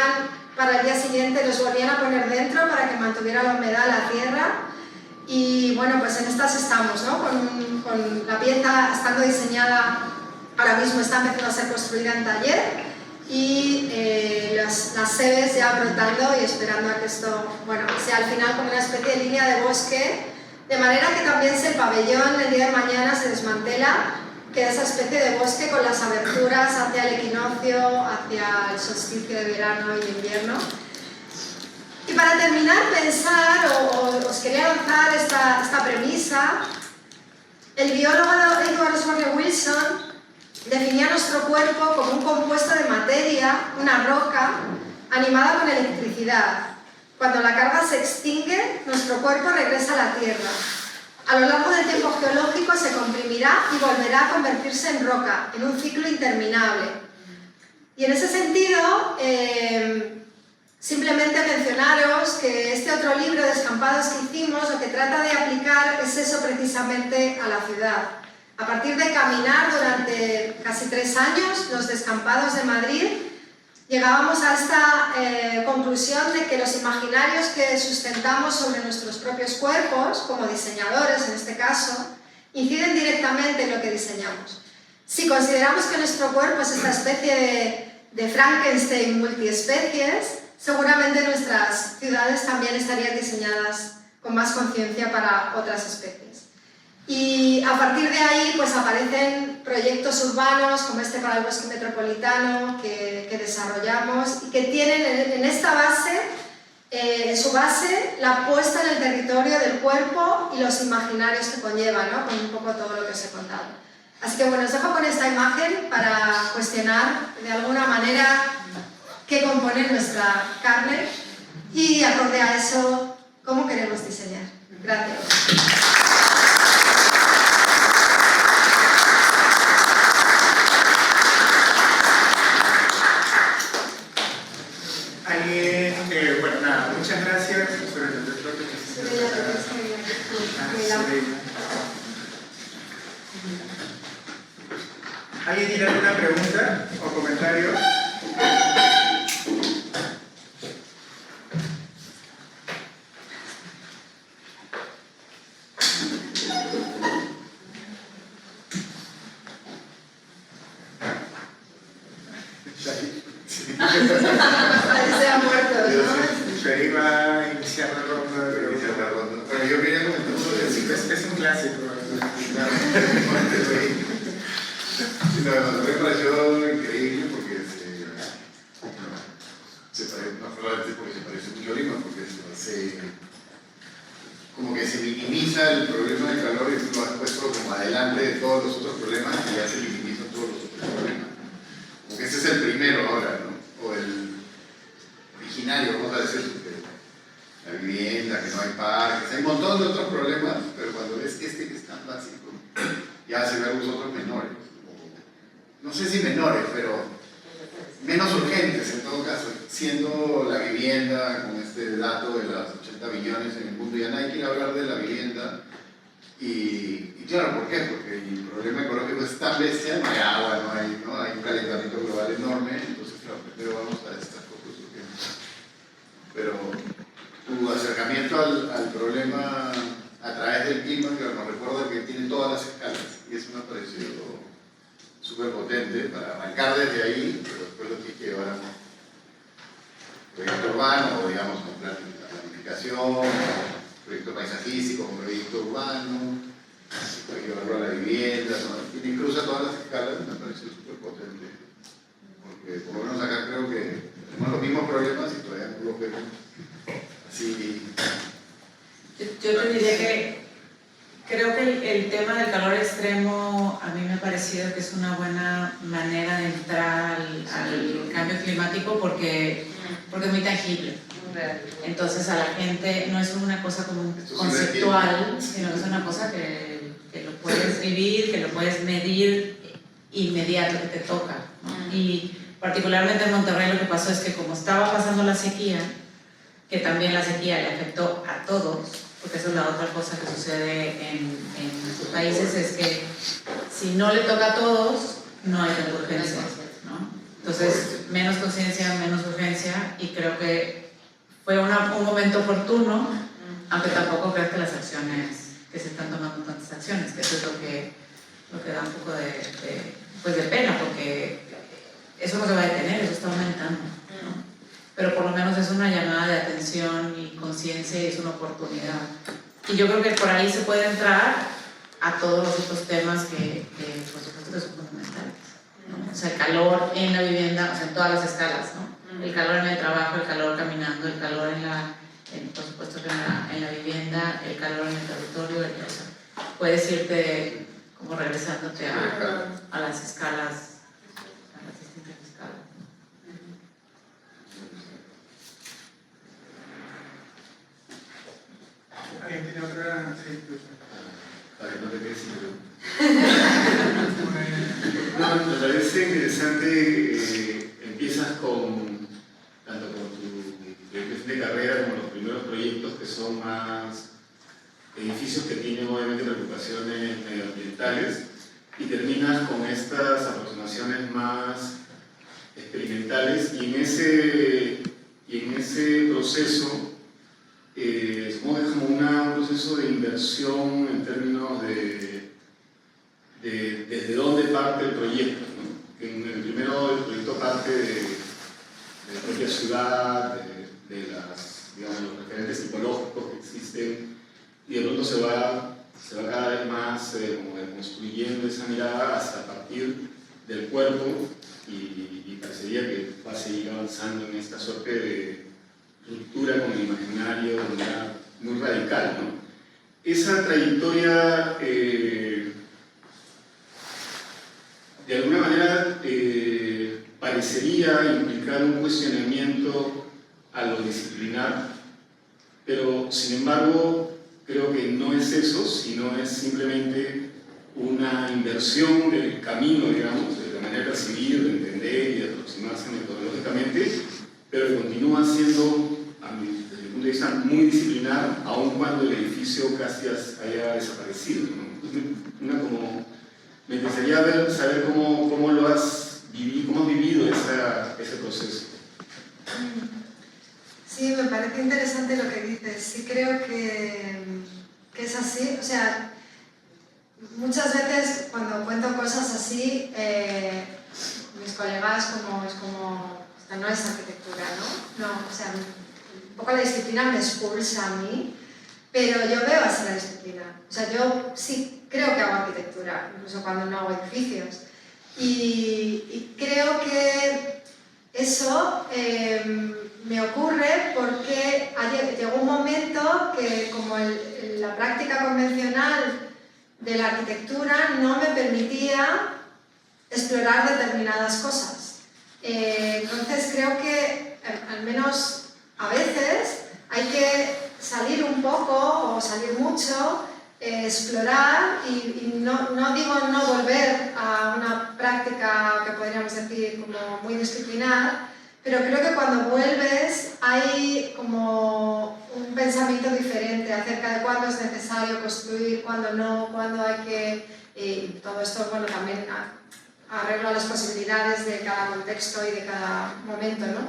para el día siguiente los volvían a poner dentro para que mantuviera la humedad la tierra. Y bueno, pues en estas estamos, ¿no? Con la pieza estando diseñada, ahora mismo está empezando a ser construida en taller, y las sebes ya brotando y esperando a que esto, bueno, sea al final como una especie de línea de bosque, de manera que también si el pabellón el día de mañana se desmantela, queda esa especie de bosque con las aberturas hacia el equinoccio, hacia el solsticio de verano y de invierno. Y para terminar, pensar, os quería lanzar esta premisa. El biólogo Edward Osborne Wilson definía nuestro cuerpo como un compuesto de materia, una roca, animada con electricidad. Cuando la carga se extingue, nuestro cuerpo regresa a la Tierra. A lo largo del tiempo geológico se comprimirá y volverá a convertirse en roca, en un ciclo interminable. Y en ese sentido, simplemente mencionaros que este otro libro, Descampados, que hicimos, lo que trata de aplicar es eso precisamente a la ciudad. A partir de caminar durante casi 3 años, los descampados de Madrid, llegábamos a esta conclusión de que los imaginarios que sustentamos sobre nuestros propios cuerpos, como diseñadores en este caso, inciden directamente en lo que diseñamos. Si consideramos que nuestro cuerpo es esta especie de Frankenstein multiespecies, seguramente nuestras ciudades también estarían diseñadas con más conciencia para otras especies. Y a partir de ahí pues aparecen proyectos urbanos como este para el bosque metropolitano que desarrollamos y que tienen en esta base, en su base, la puesta en el territorio del cuerpo y los imaginarios que conlleva, ¿no? Con un poco todo lo que os he contado. Así que bueno, os dejo con esta imagen para cuestionar de alguna manera qué compone nuestra carne y acorde a eso, cómo queremos diseñar. Gracias. Bueno, nada, muchas gracias. ¿Alguien tiene alguna pregunta o comentario? Se ha muerto, ¿no? Pero iba a iniciar la ronda de Bueno, yo quería comentar uno de es un clásico. Sí, no, me pareció increíble porque no solamente porque se parece mucho a Lima, porque como que se minimiza el problema del calor y lo has puesto como adelante de todos los otros problemas y ya se minimizan todos los otros problemas. Como que ese es el primero ahora, ¿no? O el originario, vamos a decir, la vivienda, que no hay parques, hay un montón de otros problemas, pero cuando ves que es tan básico, ya se ven los otros menores. No sé si menores, pero menos urgentes en todo caso, siendo la vivienda, con este dato de las 80 billones en el mundo, ya nadie quiere hablar de la vivienda. Y claro, ¿por qué? Porque el problema ecológico es tan bestia, no hay agua, no hay un calentamiento global enorme, entonces claro, primero vamos a estas cosas urgentes. Pero tu acercamiento al problema a través del clima, que nos recuerda que tiene todas las escalas, y eso me ha parecido súper potente para arrancar desde ahí, pero después lo que lleváramos proyecto urbano, o digamos, con planificación, proyecto paisajístico, con proyecto urbano, llevarlo a la vivienda, ¿no? Y cruza todas las escalas, me ha parecido súper potente, porque por lo menos acá creo que tenemos los mismos problemas y todavía no los vemos así. Yo te diría que creo que el tema del calor extremo a mí me ha parecido que es una buena manera de entrar al cambio climático porque es muy tangible. Entonces a la gente no es una cosa como conceptual, sino que es una cosa que lo puedes vivir, que lo puedes medir inmediato, que te toca, ¿no? Y particularmente en Monterrey lo que pasó es que como estaba pasando la sequía, que también la sequía le afectó a todos, porque eso es la otra cosa que sucede en sus países, es que si no le toca a todos, no hay tanta urgencia, ¿no? Entonces, menos conciencia, menos urgencia, y creo que fue un momento oportuno, aunque tampoco creo que las acciones, que se están tomando tantas acciones, que eso es lo que da un poco de pena, porque eso no se va a detener, eso está aumentando, ¿no? Pero por lo menos es una llamada de atención y conciencia y es una oportunidad. Y yo creo que por ahí se puede entrar a todos los otros temas que por supuesto que son fundamentales, ¿no? O sea, el calor en la vivienda, o sea, en todas las escalas, ¿no? El calor en el trabajo, el calor caminando, el calor por supuesto que en la vivienda, el calor en el territorio, o sea, puedes irte como regresándote a las escalas. ¿Alguien tiene otra? Sí, Para que no te quedes sin No, me parece interesante, empiezas tanto con tu proyecto de carrera como los primeros proyectos que son más edificios que tienen obviamente preocupaciones medioambientales y terminas con estas aproximaciones más experimentales y en ese proceso supongo que es como un proceso de inversión en términos de desde dónde parte el proyecto, ¿no? Que en el primero el proyecto parte de la propia ciudad, de digamos, los referentes psicológicos que existen y de pronto se va cada vez más como construyendo esa mirada hasta partir del cuerpo y parecería que va a seguir avanzando en esta suerte de ruptura con el imaginario de manera muy radical, ¿no? Esa trayectoria de alguna manera parecería implicar un cuestionamiento a lo disciplinar, pero sin embargo creo que no es eso, sino es simplemente una inversión del camino, digamos, de la manera de percibir, de entender y de aproximarse metodológicamente, pero que continúa siendo, desde mi punto de vista, muy disciplinar, aun cuando el edificio casi haya desaparecido, ¿no? Me interesaría saber cómo lo has vivido ese proceso. Sí, me parece interesante lo que dices. Sí creo que es así. O sea, muchas veces cuando cuento cosas así, mis colegas es como esta no es arquitectura, ¿no? No, o sea, un poco la disciplina me expulsa a mí, pero yo veo así la disciplina. O sea, yo sí creo que hago arquitectura, incluso cuando no hago edificios. Y creo que eso pasado que como la práctica convencional de la arquitectura no me permitía explorar determinadas cosas. Entonces creo que, al menos a veces, hay que salir un poco o salir mucho, explorar y no digo no volver a una práctica que podríamos decir como muy disciplinar, pero creo que cuando vuelves hay como un pensamiento diferente acerca de cuándo es necesario construir, cuándo no, cuándo hay que... Y todo esto, bueno, también arregla las posibilidades de cada contexto y de cada momento, ¿no?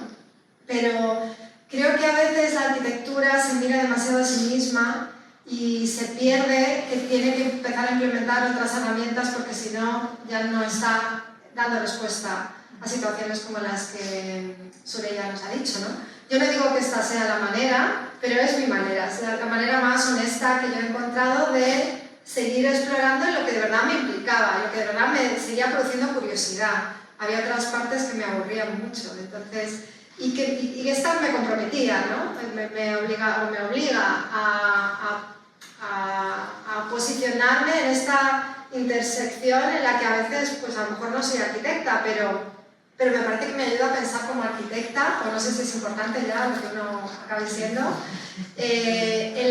Pero creo que a veces la arquitectura se mira demasiado a sí misma y se pierde que tiene que empezar a implementar otras herramientas porque si no ya no está dando respuesta a situaciones como las que Soreya nos ha dicho, ¿no? Yo no digo que esta sea la manera, pero es mi manera, es la manera más honesta que yo he encontrado de seguir explorando en lo que de verdad me implicaba, lo que de verdad me seguía produciendo curiosidad. Había otras partes que me aburrían mucho, entonces, y esta me comprometía, ¿no? Me obliga a posicionarme en esta intersección en la que a veces, pues a lo mejor no soy arquitecta, pero me parece que me ayuda a pensar como arquitecta, o no sé si es importante ya lo que uno acabe siendo, en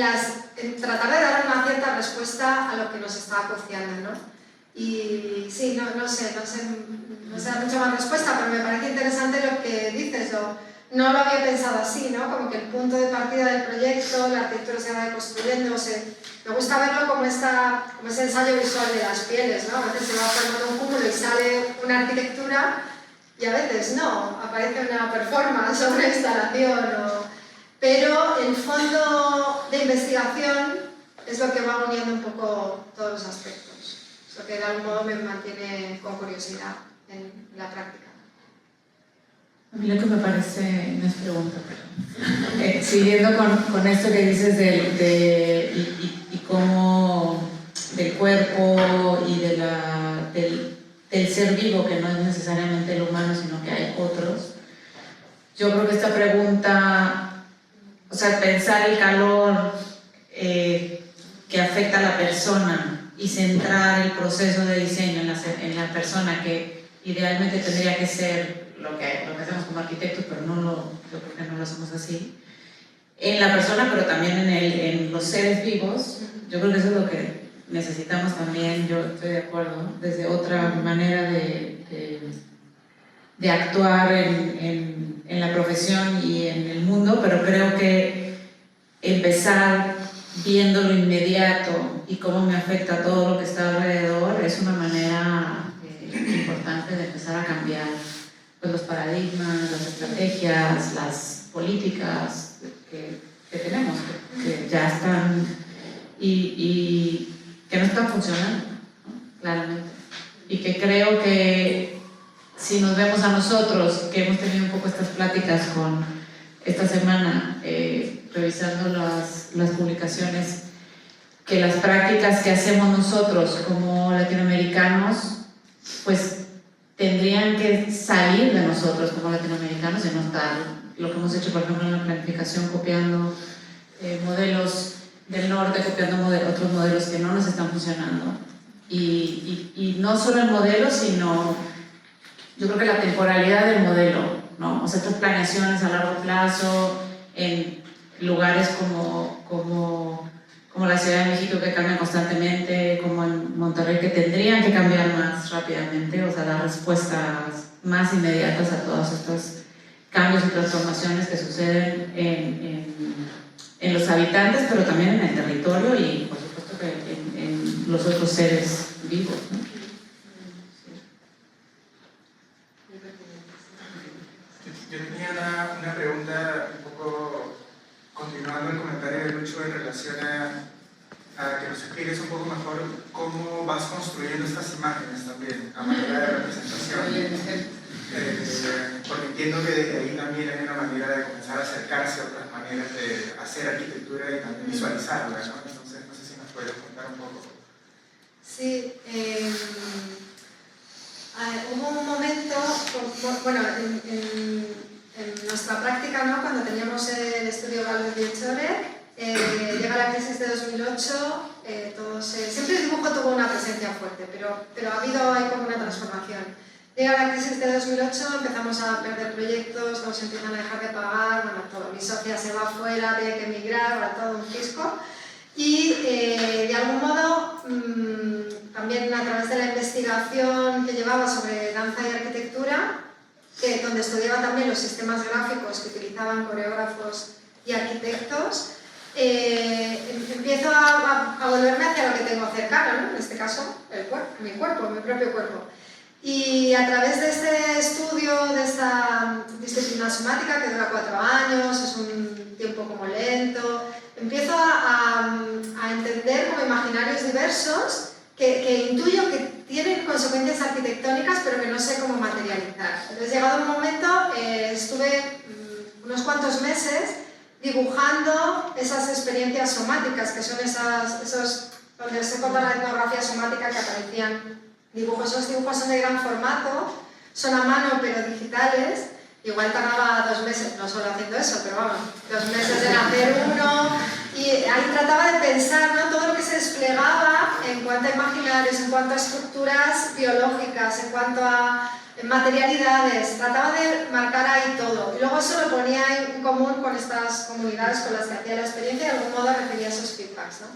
tratar de dar una cierta respuesta a lo que nos está acuciando, ¿no? Y sí, no sé dar mucha más respuesta, pero me parece interesante lo que dices, no lo había pensado así, ¿no? Como que el punto de partida del proyecto, la arquitectura se va construyendo, me gusta verlo como ese ensayo visual de las pieles, ¿no? A veces se va formando un cúmulo y sale una arquitectura y a veces no, aparece una performance o una instalación, pero el fondo de investigación es lo que va uniendo un poco todos los aspectos, es lo que de algún modo me mantiene con curiosidad en la práctica. A mí lo que me parece, no es pregunta, pero siguiendo con esto que dices y cómo del cuerpo y del ser vivo, que no es necesariamente el humano, sino que hay otros, yo creo que esta pregunta, o sea, pensar el calor que afecta a la persona y centrar el proceso de diseño en la persona que idealmente tendría que ser lo que hacemos como arquitectos, pero yo creo que no lo hacemos así, en la persona, pero también en los seres vivos. Yo creo que eso es lo que necesitamos también, yo estoy de acuerdo, desde otra manera de actuar en la profesión y en el mundo, pero creo que empezar viendo lo inmediato y cómo me afecta todo lo que está alrededor es una manera importante de empezar a cambiar pues, los paradigmas, las estrategias, las políticas que tenemos, que ya están y que no están funcionando, ¿no? Claramente. Y que creo que si nos vemos a nosotros, que hemos tenido un poco estas pláticas esta semana, revisando las publicaciones, que las prácticas que hacemos nosotros como latinoamericanos, pues tendrían que salir de nosotros como latinoamericanos y no estar lo que hemos hecho, por ejemplo, en la planificación, copiando modelos del norte, copiando otros modelos que no nos están funcionando. Y no solo el modelo, sino yo creo que la temporalidad del modelo, ¿no? O sea, estas planeaciones a largo plazo en lugares como la Ciudad de México que cambian constantemente, como en Monterrey que tendrían que cambiar más rápidamente, o sea, dar respuestas más inmediatas a todos estos cambios y transformaciones que suceden en los habitantes, pero también en el territorio y por supuesto que en los otros seres vivos, ¿no? Yo tenía una pregunta un poco continuando el comentario de Lucho en relación a que nos expliques un poco mejor cómo vas construyendo estas imágenes también, a manera de representación. Porque entiendo que desde ahí también hay una manera de comenzar a acercarse a otras maneras de hacer arquitectura y también visualizarla, ¿no? Entonces, no sé si nos puedes contar un poco. Sí, hubo un momento, bueno, en nuestra práctica, ¿no? Cuando teníamos el estudio Galvez de Chore, llega la crisis de 2008, siempre el dibujo tuvo una presencia fuerte, pero ha habido ahí como una transformación. Llega la crisis de 2008, empezamos a perder proyectos, nos empiezan a dejar de pagar, bueno, todo. Mi socia se va afuera, tiene que emigrar, va todo un fisco. Y de algún modo, también a través de la investigación que llevaba sobre danza y arquitectura, donde estudiaba también los sistemas gráficos que utilizaban coreógrafos y arquitectos, empiezo a volverme hacia lo que tengo cercano, ¿no? En este caso, mi propio cuerpo. Y a través de este estudio, de esta disciplina somática que dura 4 años, es un tiempo como lento, empiezo a entender como imaginarios diversos que intuyo que tienen consecuencias arquitectónicas pero que no sé cómo materializar. Entonces, llegado un momento, estuve unos cuantos meses dibujando esas experiencias somáticas, que son esos donde se corta la etnografía somática que aparecían dibujos. Esos dibujos son de gran formato, son a mano pero digitales. Igual tardaba 2 meses, no solo haciendo eso, pero vamos, 2 meses en hacer uno, y ahí trataba de pensar, ¿no?, todo lo que se desplegaba en cuanto a imaginarios, en cuanto a estructuras biológicas, en cuanto a materialidades, trataba de marcar ahí todo. Y luego eso lo ponía en común con estas comunidades con las que hacía la experiencia y de algún modo recibía esos feedbacks, ¿no?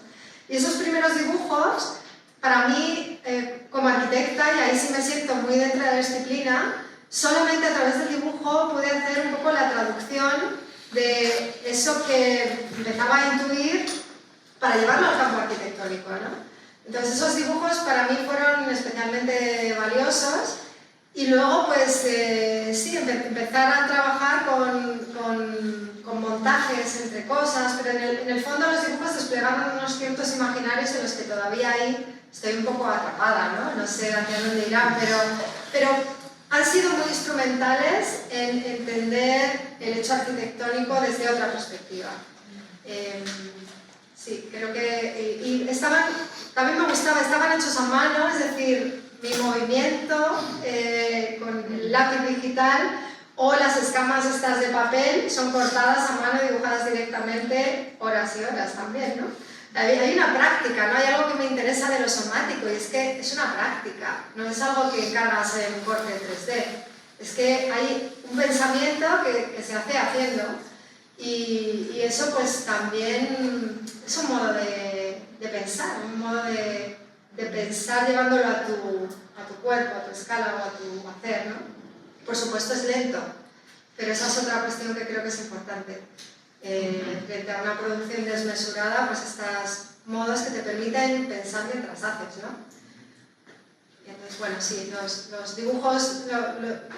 Y esos primeros dibujos, para mí, como arquitecta, y ahí sí me siento muy dentro de la disciplina, solamente a través del dibujo pude hacer un poco la traducción de eso que empezaba a intuir para llevarlo al campo arquitectónico, ¿no? Entonces esos dibujos para mí fueron especialmente valiosos y luego pues sí, empezar a trabajar con montajes entre cosas, pero en el fondo los dibujos desplegaban unos ciertos imaginarios en los que todavía ahí estoy un poco atrapada, ¿no? No sé hacia dónde irán, pero han sido muy instrumentales en entender el hecho arquitectónico desde otra perspectiva. Sí, creo que... Y también me gustaba, estaban hechos a mano, es decir, mi movimiento con el lápiz digital o las escamas estas de papel son cortadas a mano y dibujadas directamente horas y horas también, ¿no? Hay una práctica, ¿no? Hay algo que me interesa de lo somático y es que es una práctica, no es algo que cargas en un corte 3D. Es que hay un pensamiento que se hace haciendo y eso pues también es un modo de pensar, un modo de pensar llevándolo a tu cuerpo, a tu escala o a tu hacer, ¿no? Por supuesto es lento, pero esa es otra cuestión que creo que es importante. Frente a una producción desmesurada, pues estos modos que te permiten pensar mientras haces, ¿no? Y entonces, bueno, sí, los dibujos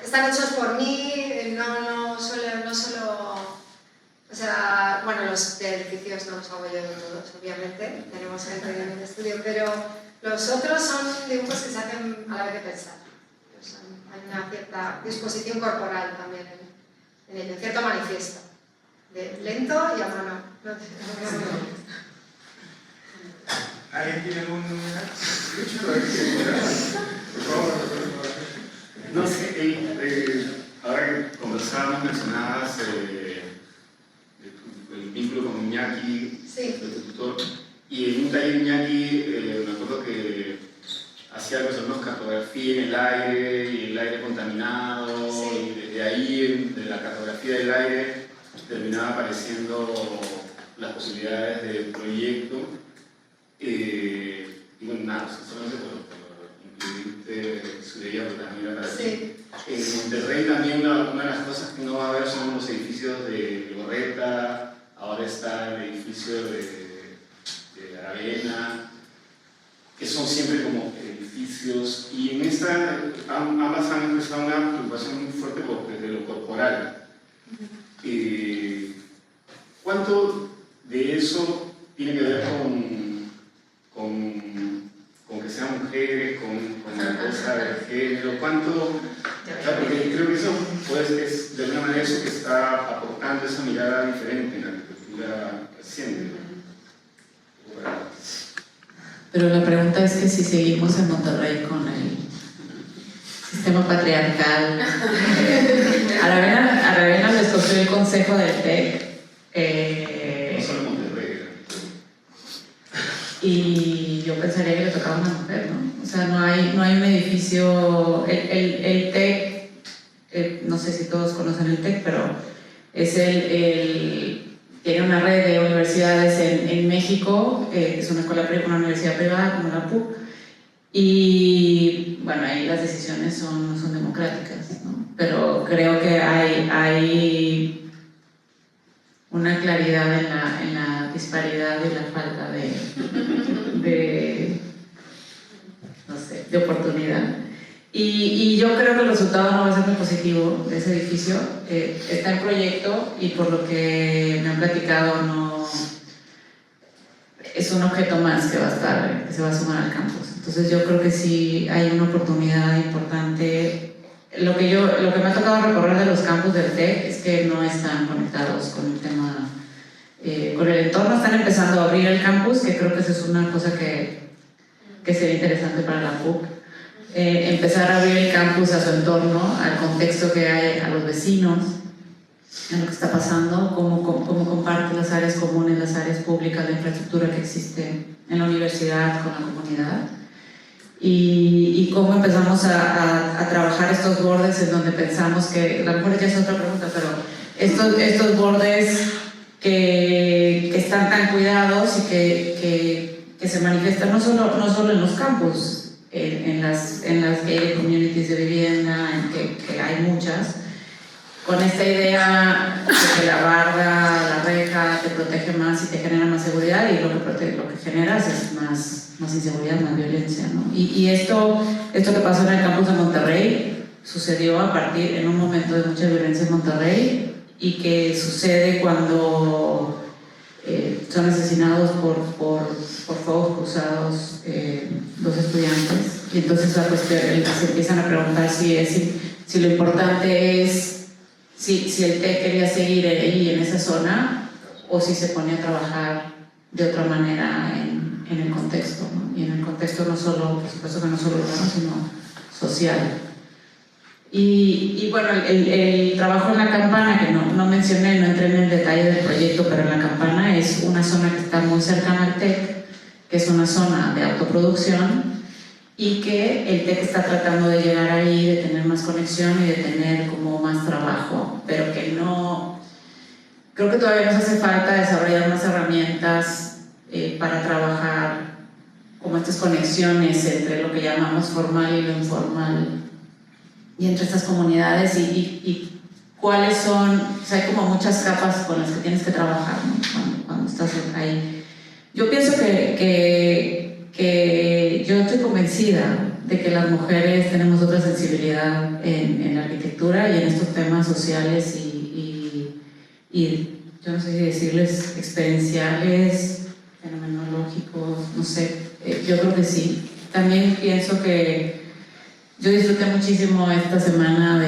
están hechos por mí, no solo... O sea, bueno, los de edificios no los hago yo todos, obviamente, tenemos gente en el estudio, pero los otros son dibujos que se hacen a la vez de pensar. Pues hay una cierta disposición corporal también en ello, cierto manifiesto. Lento y a mano. ¿Alguien tiene algún...? No sé, ahora que conversábamos, mencionabas el vínculo con Iñaki, Sí. tu tutor, y en un taller Iñaki me acuerdo que hacía algo sobre cartografía en el aire, y el aire contaminado, Sí. y desde ahí, de la cartografía del aire, terminaban apareciendo las posibilidades del proyecto. Y bueno, nada, solamente por incluirte Sureya, porque también era para ti. Sí. En Monterrey también una de las cosas que no va a haber son los edificios de Gorreta, ahora está el edificio de Aravena, que son siempre como edificios, y en esta ambas han expresado una preocupación muy fuerte desde lo corporal. ¿Cuánto de eso tiene que ver con que sean mujeres, con la cosa del género? ¿Cuánto? Claro, porque creo que eso pues, es de alguna manera eso que está aportando esa mirada diferente en la arquitectura reciente. Pero la pregunta es que si seguimos en Monterrey con el sistema patriarcal. Aravena lo escogió el consejo del TEC. No solo Monterrey. y yo pensaría que le tocaba a una mujer, ¿no? O sea, no hay un edificio, el TEC, no sé si todos conocen el TEC, pero es tiene una red de universidades en México, es una universidad privada como la PUC, y bueno, ahí las decisiones no son democráticas, ¿no? Pero creo que hay una claridad en la disparidad y la falta no sé, de oportunidad. Y yo creo que el resultado no va a ser muy positivo de ese edificio. Está en proyecto y por lo que me han platicado no es un objeto más que se va a sumar al campus. Entonces yo creo que sí hay una oportunidad importante. Lo que me ha tocado recorrer de los campus del TEC es que no están conectados con el tema, con el entorno. Están empezando a abrir el campus, que creo que eso es una cosa que sería interesante para la PUC. Empezar a abrir el campus a su entorno, al contexto que hay, a los vecinos, a lo que está pasando, cómo comparte las áreas comunes, las áreas públicas, la infraestructura que existe en la universidad con la comunidad. Y cómo empezamos a trabajar estos bordes en donde pensamos que, a lo mejor ya es otra pregunta, pero estos bordes que están tan cuidados y que se manifiestan no solo en los campus, en las gated communities de vivienda, que hay muchas, con esta idea de que la barda, la reja te protege más y te genera más seguridad, y lo que generas es más inseguridad, más violencia, ¿no? Y esto que pasó en el campus de Monterrey sucedió en un momento de mucha violencia en Monterrey, y que sucede cuando son asesinados por fuegos cruzados dos estudiantes, y entonces la cuestión, se empiezan a preguntar si lo importante es si el TEC quería seguir ahí en esa zona, o si se ponía a trabajar de otra manera en el contexto, ¿no? Y en el contexto no solo, por supuesto que no solo urbano, sino social. Y bueno, el trabajo en la Campana, que no mencioné, no entré en el detalle del proyecto, pero en la Campana es una zona que está muy cercana al TEC, que es una zona de autoproducción, y que el TEC está tratando de llegar ahí, de tener más conexión y de tener como más trabajo, pero que no... Creo que todavía nos hace falta desarrollar más herramientas para trabajar como estas conexiones entre lo que llamamos formal y lo informal, y entre estas comunidades, y cuáles son... O sea, hay como muchas capas con las que tienes que trabajar, ¿no? Cuando estás ahí. Yo pienso que yo estoy convencida de que las mujeres tenemos otra sensibilidad en la arquitectura y en estos temas sociales y yo no sé si decirles experienciales, fenomenológicos, no sé, yo creo que sí. También pienso que yo disfruté muchísimo esta semana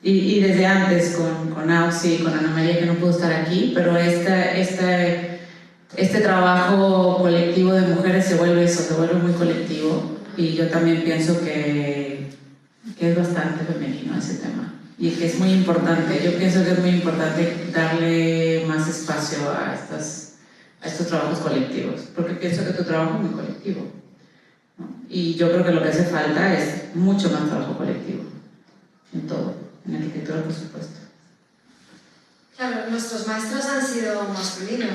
y desde antes con Auxi y con Ana María, que no pudo estar aquí, pero este trabajo colectivo de mujeres se vuelve muy colectivo, y yo también pienso que es bastante femenino ese tema, y que es muy importante. Yo pienso que es muy importante darle más espacio a estos trabajos colectivos, porque pienso que tu trabajo es muy colectivo, ¿no? Y yo creo que lo que hace falta es mucho más trabajo colectivo, en todo, en arquitectura, por supuesto. Claro, nuestros maestros han sido masculinos.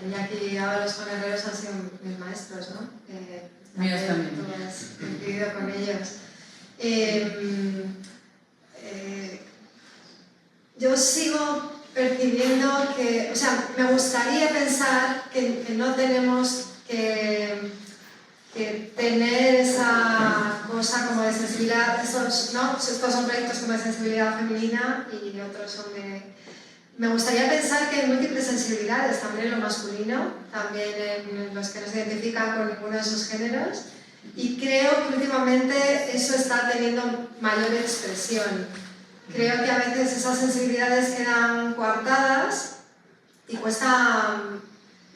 Iñaki Ábalos, Juan Herreros han sido mis maestros, ¿no? Míos también. Tú has coincidido con ellos. Yo sigo percibiendo que, o sea, me gustaría pensar que no tenemos que tener esa cosa como de sensibilidad, estos son proyectos como de sensibilidad femenina y otros son de... Me gustaría pensar que hay múltiples sensibilidades, también en lo masculino, también en los que no se identifican con ninguno de esos géneros, y creo que últimamente eso está teniendo mayor expresión. Creo que a veces esas sensibilidades quedan coartadas y cuesta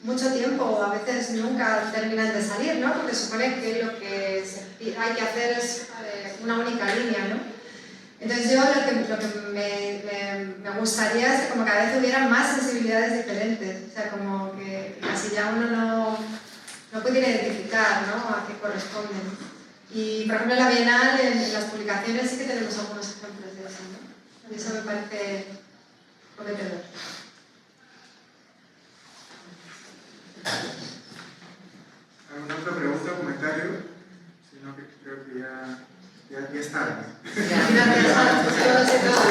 mucho tiempo, a veces nunca terminan de salir, ¿no? Porque supone que lo que hay que hacer es una única línea, ¿no? Entonces yo lo que me gustaría es que como cada vez hubiera más sensibilidades diferentes, o sea, como que las y ya uno no puede identificar, ¿no?, a qué corresponden. Y por ejemplo en la Bienal, en las publicaciones sí que tenemos algunos ejemplos de eso, ¿no? Y eso me parece prometedor. ¿Alguna otra pregunta o comentario? Si no, que creo que ya está. Gracias a todos y todas.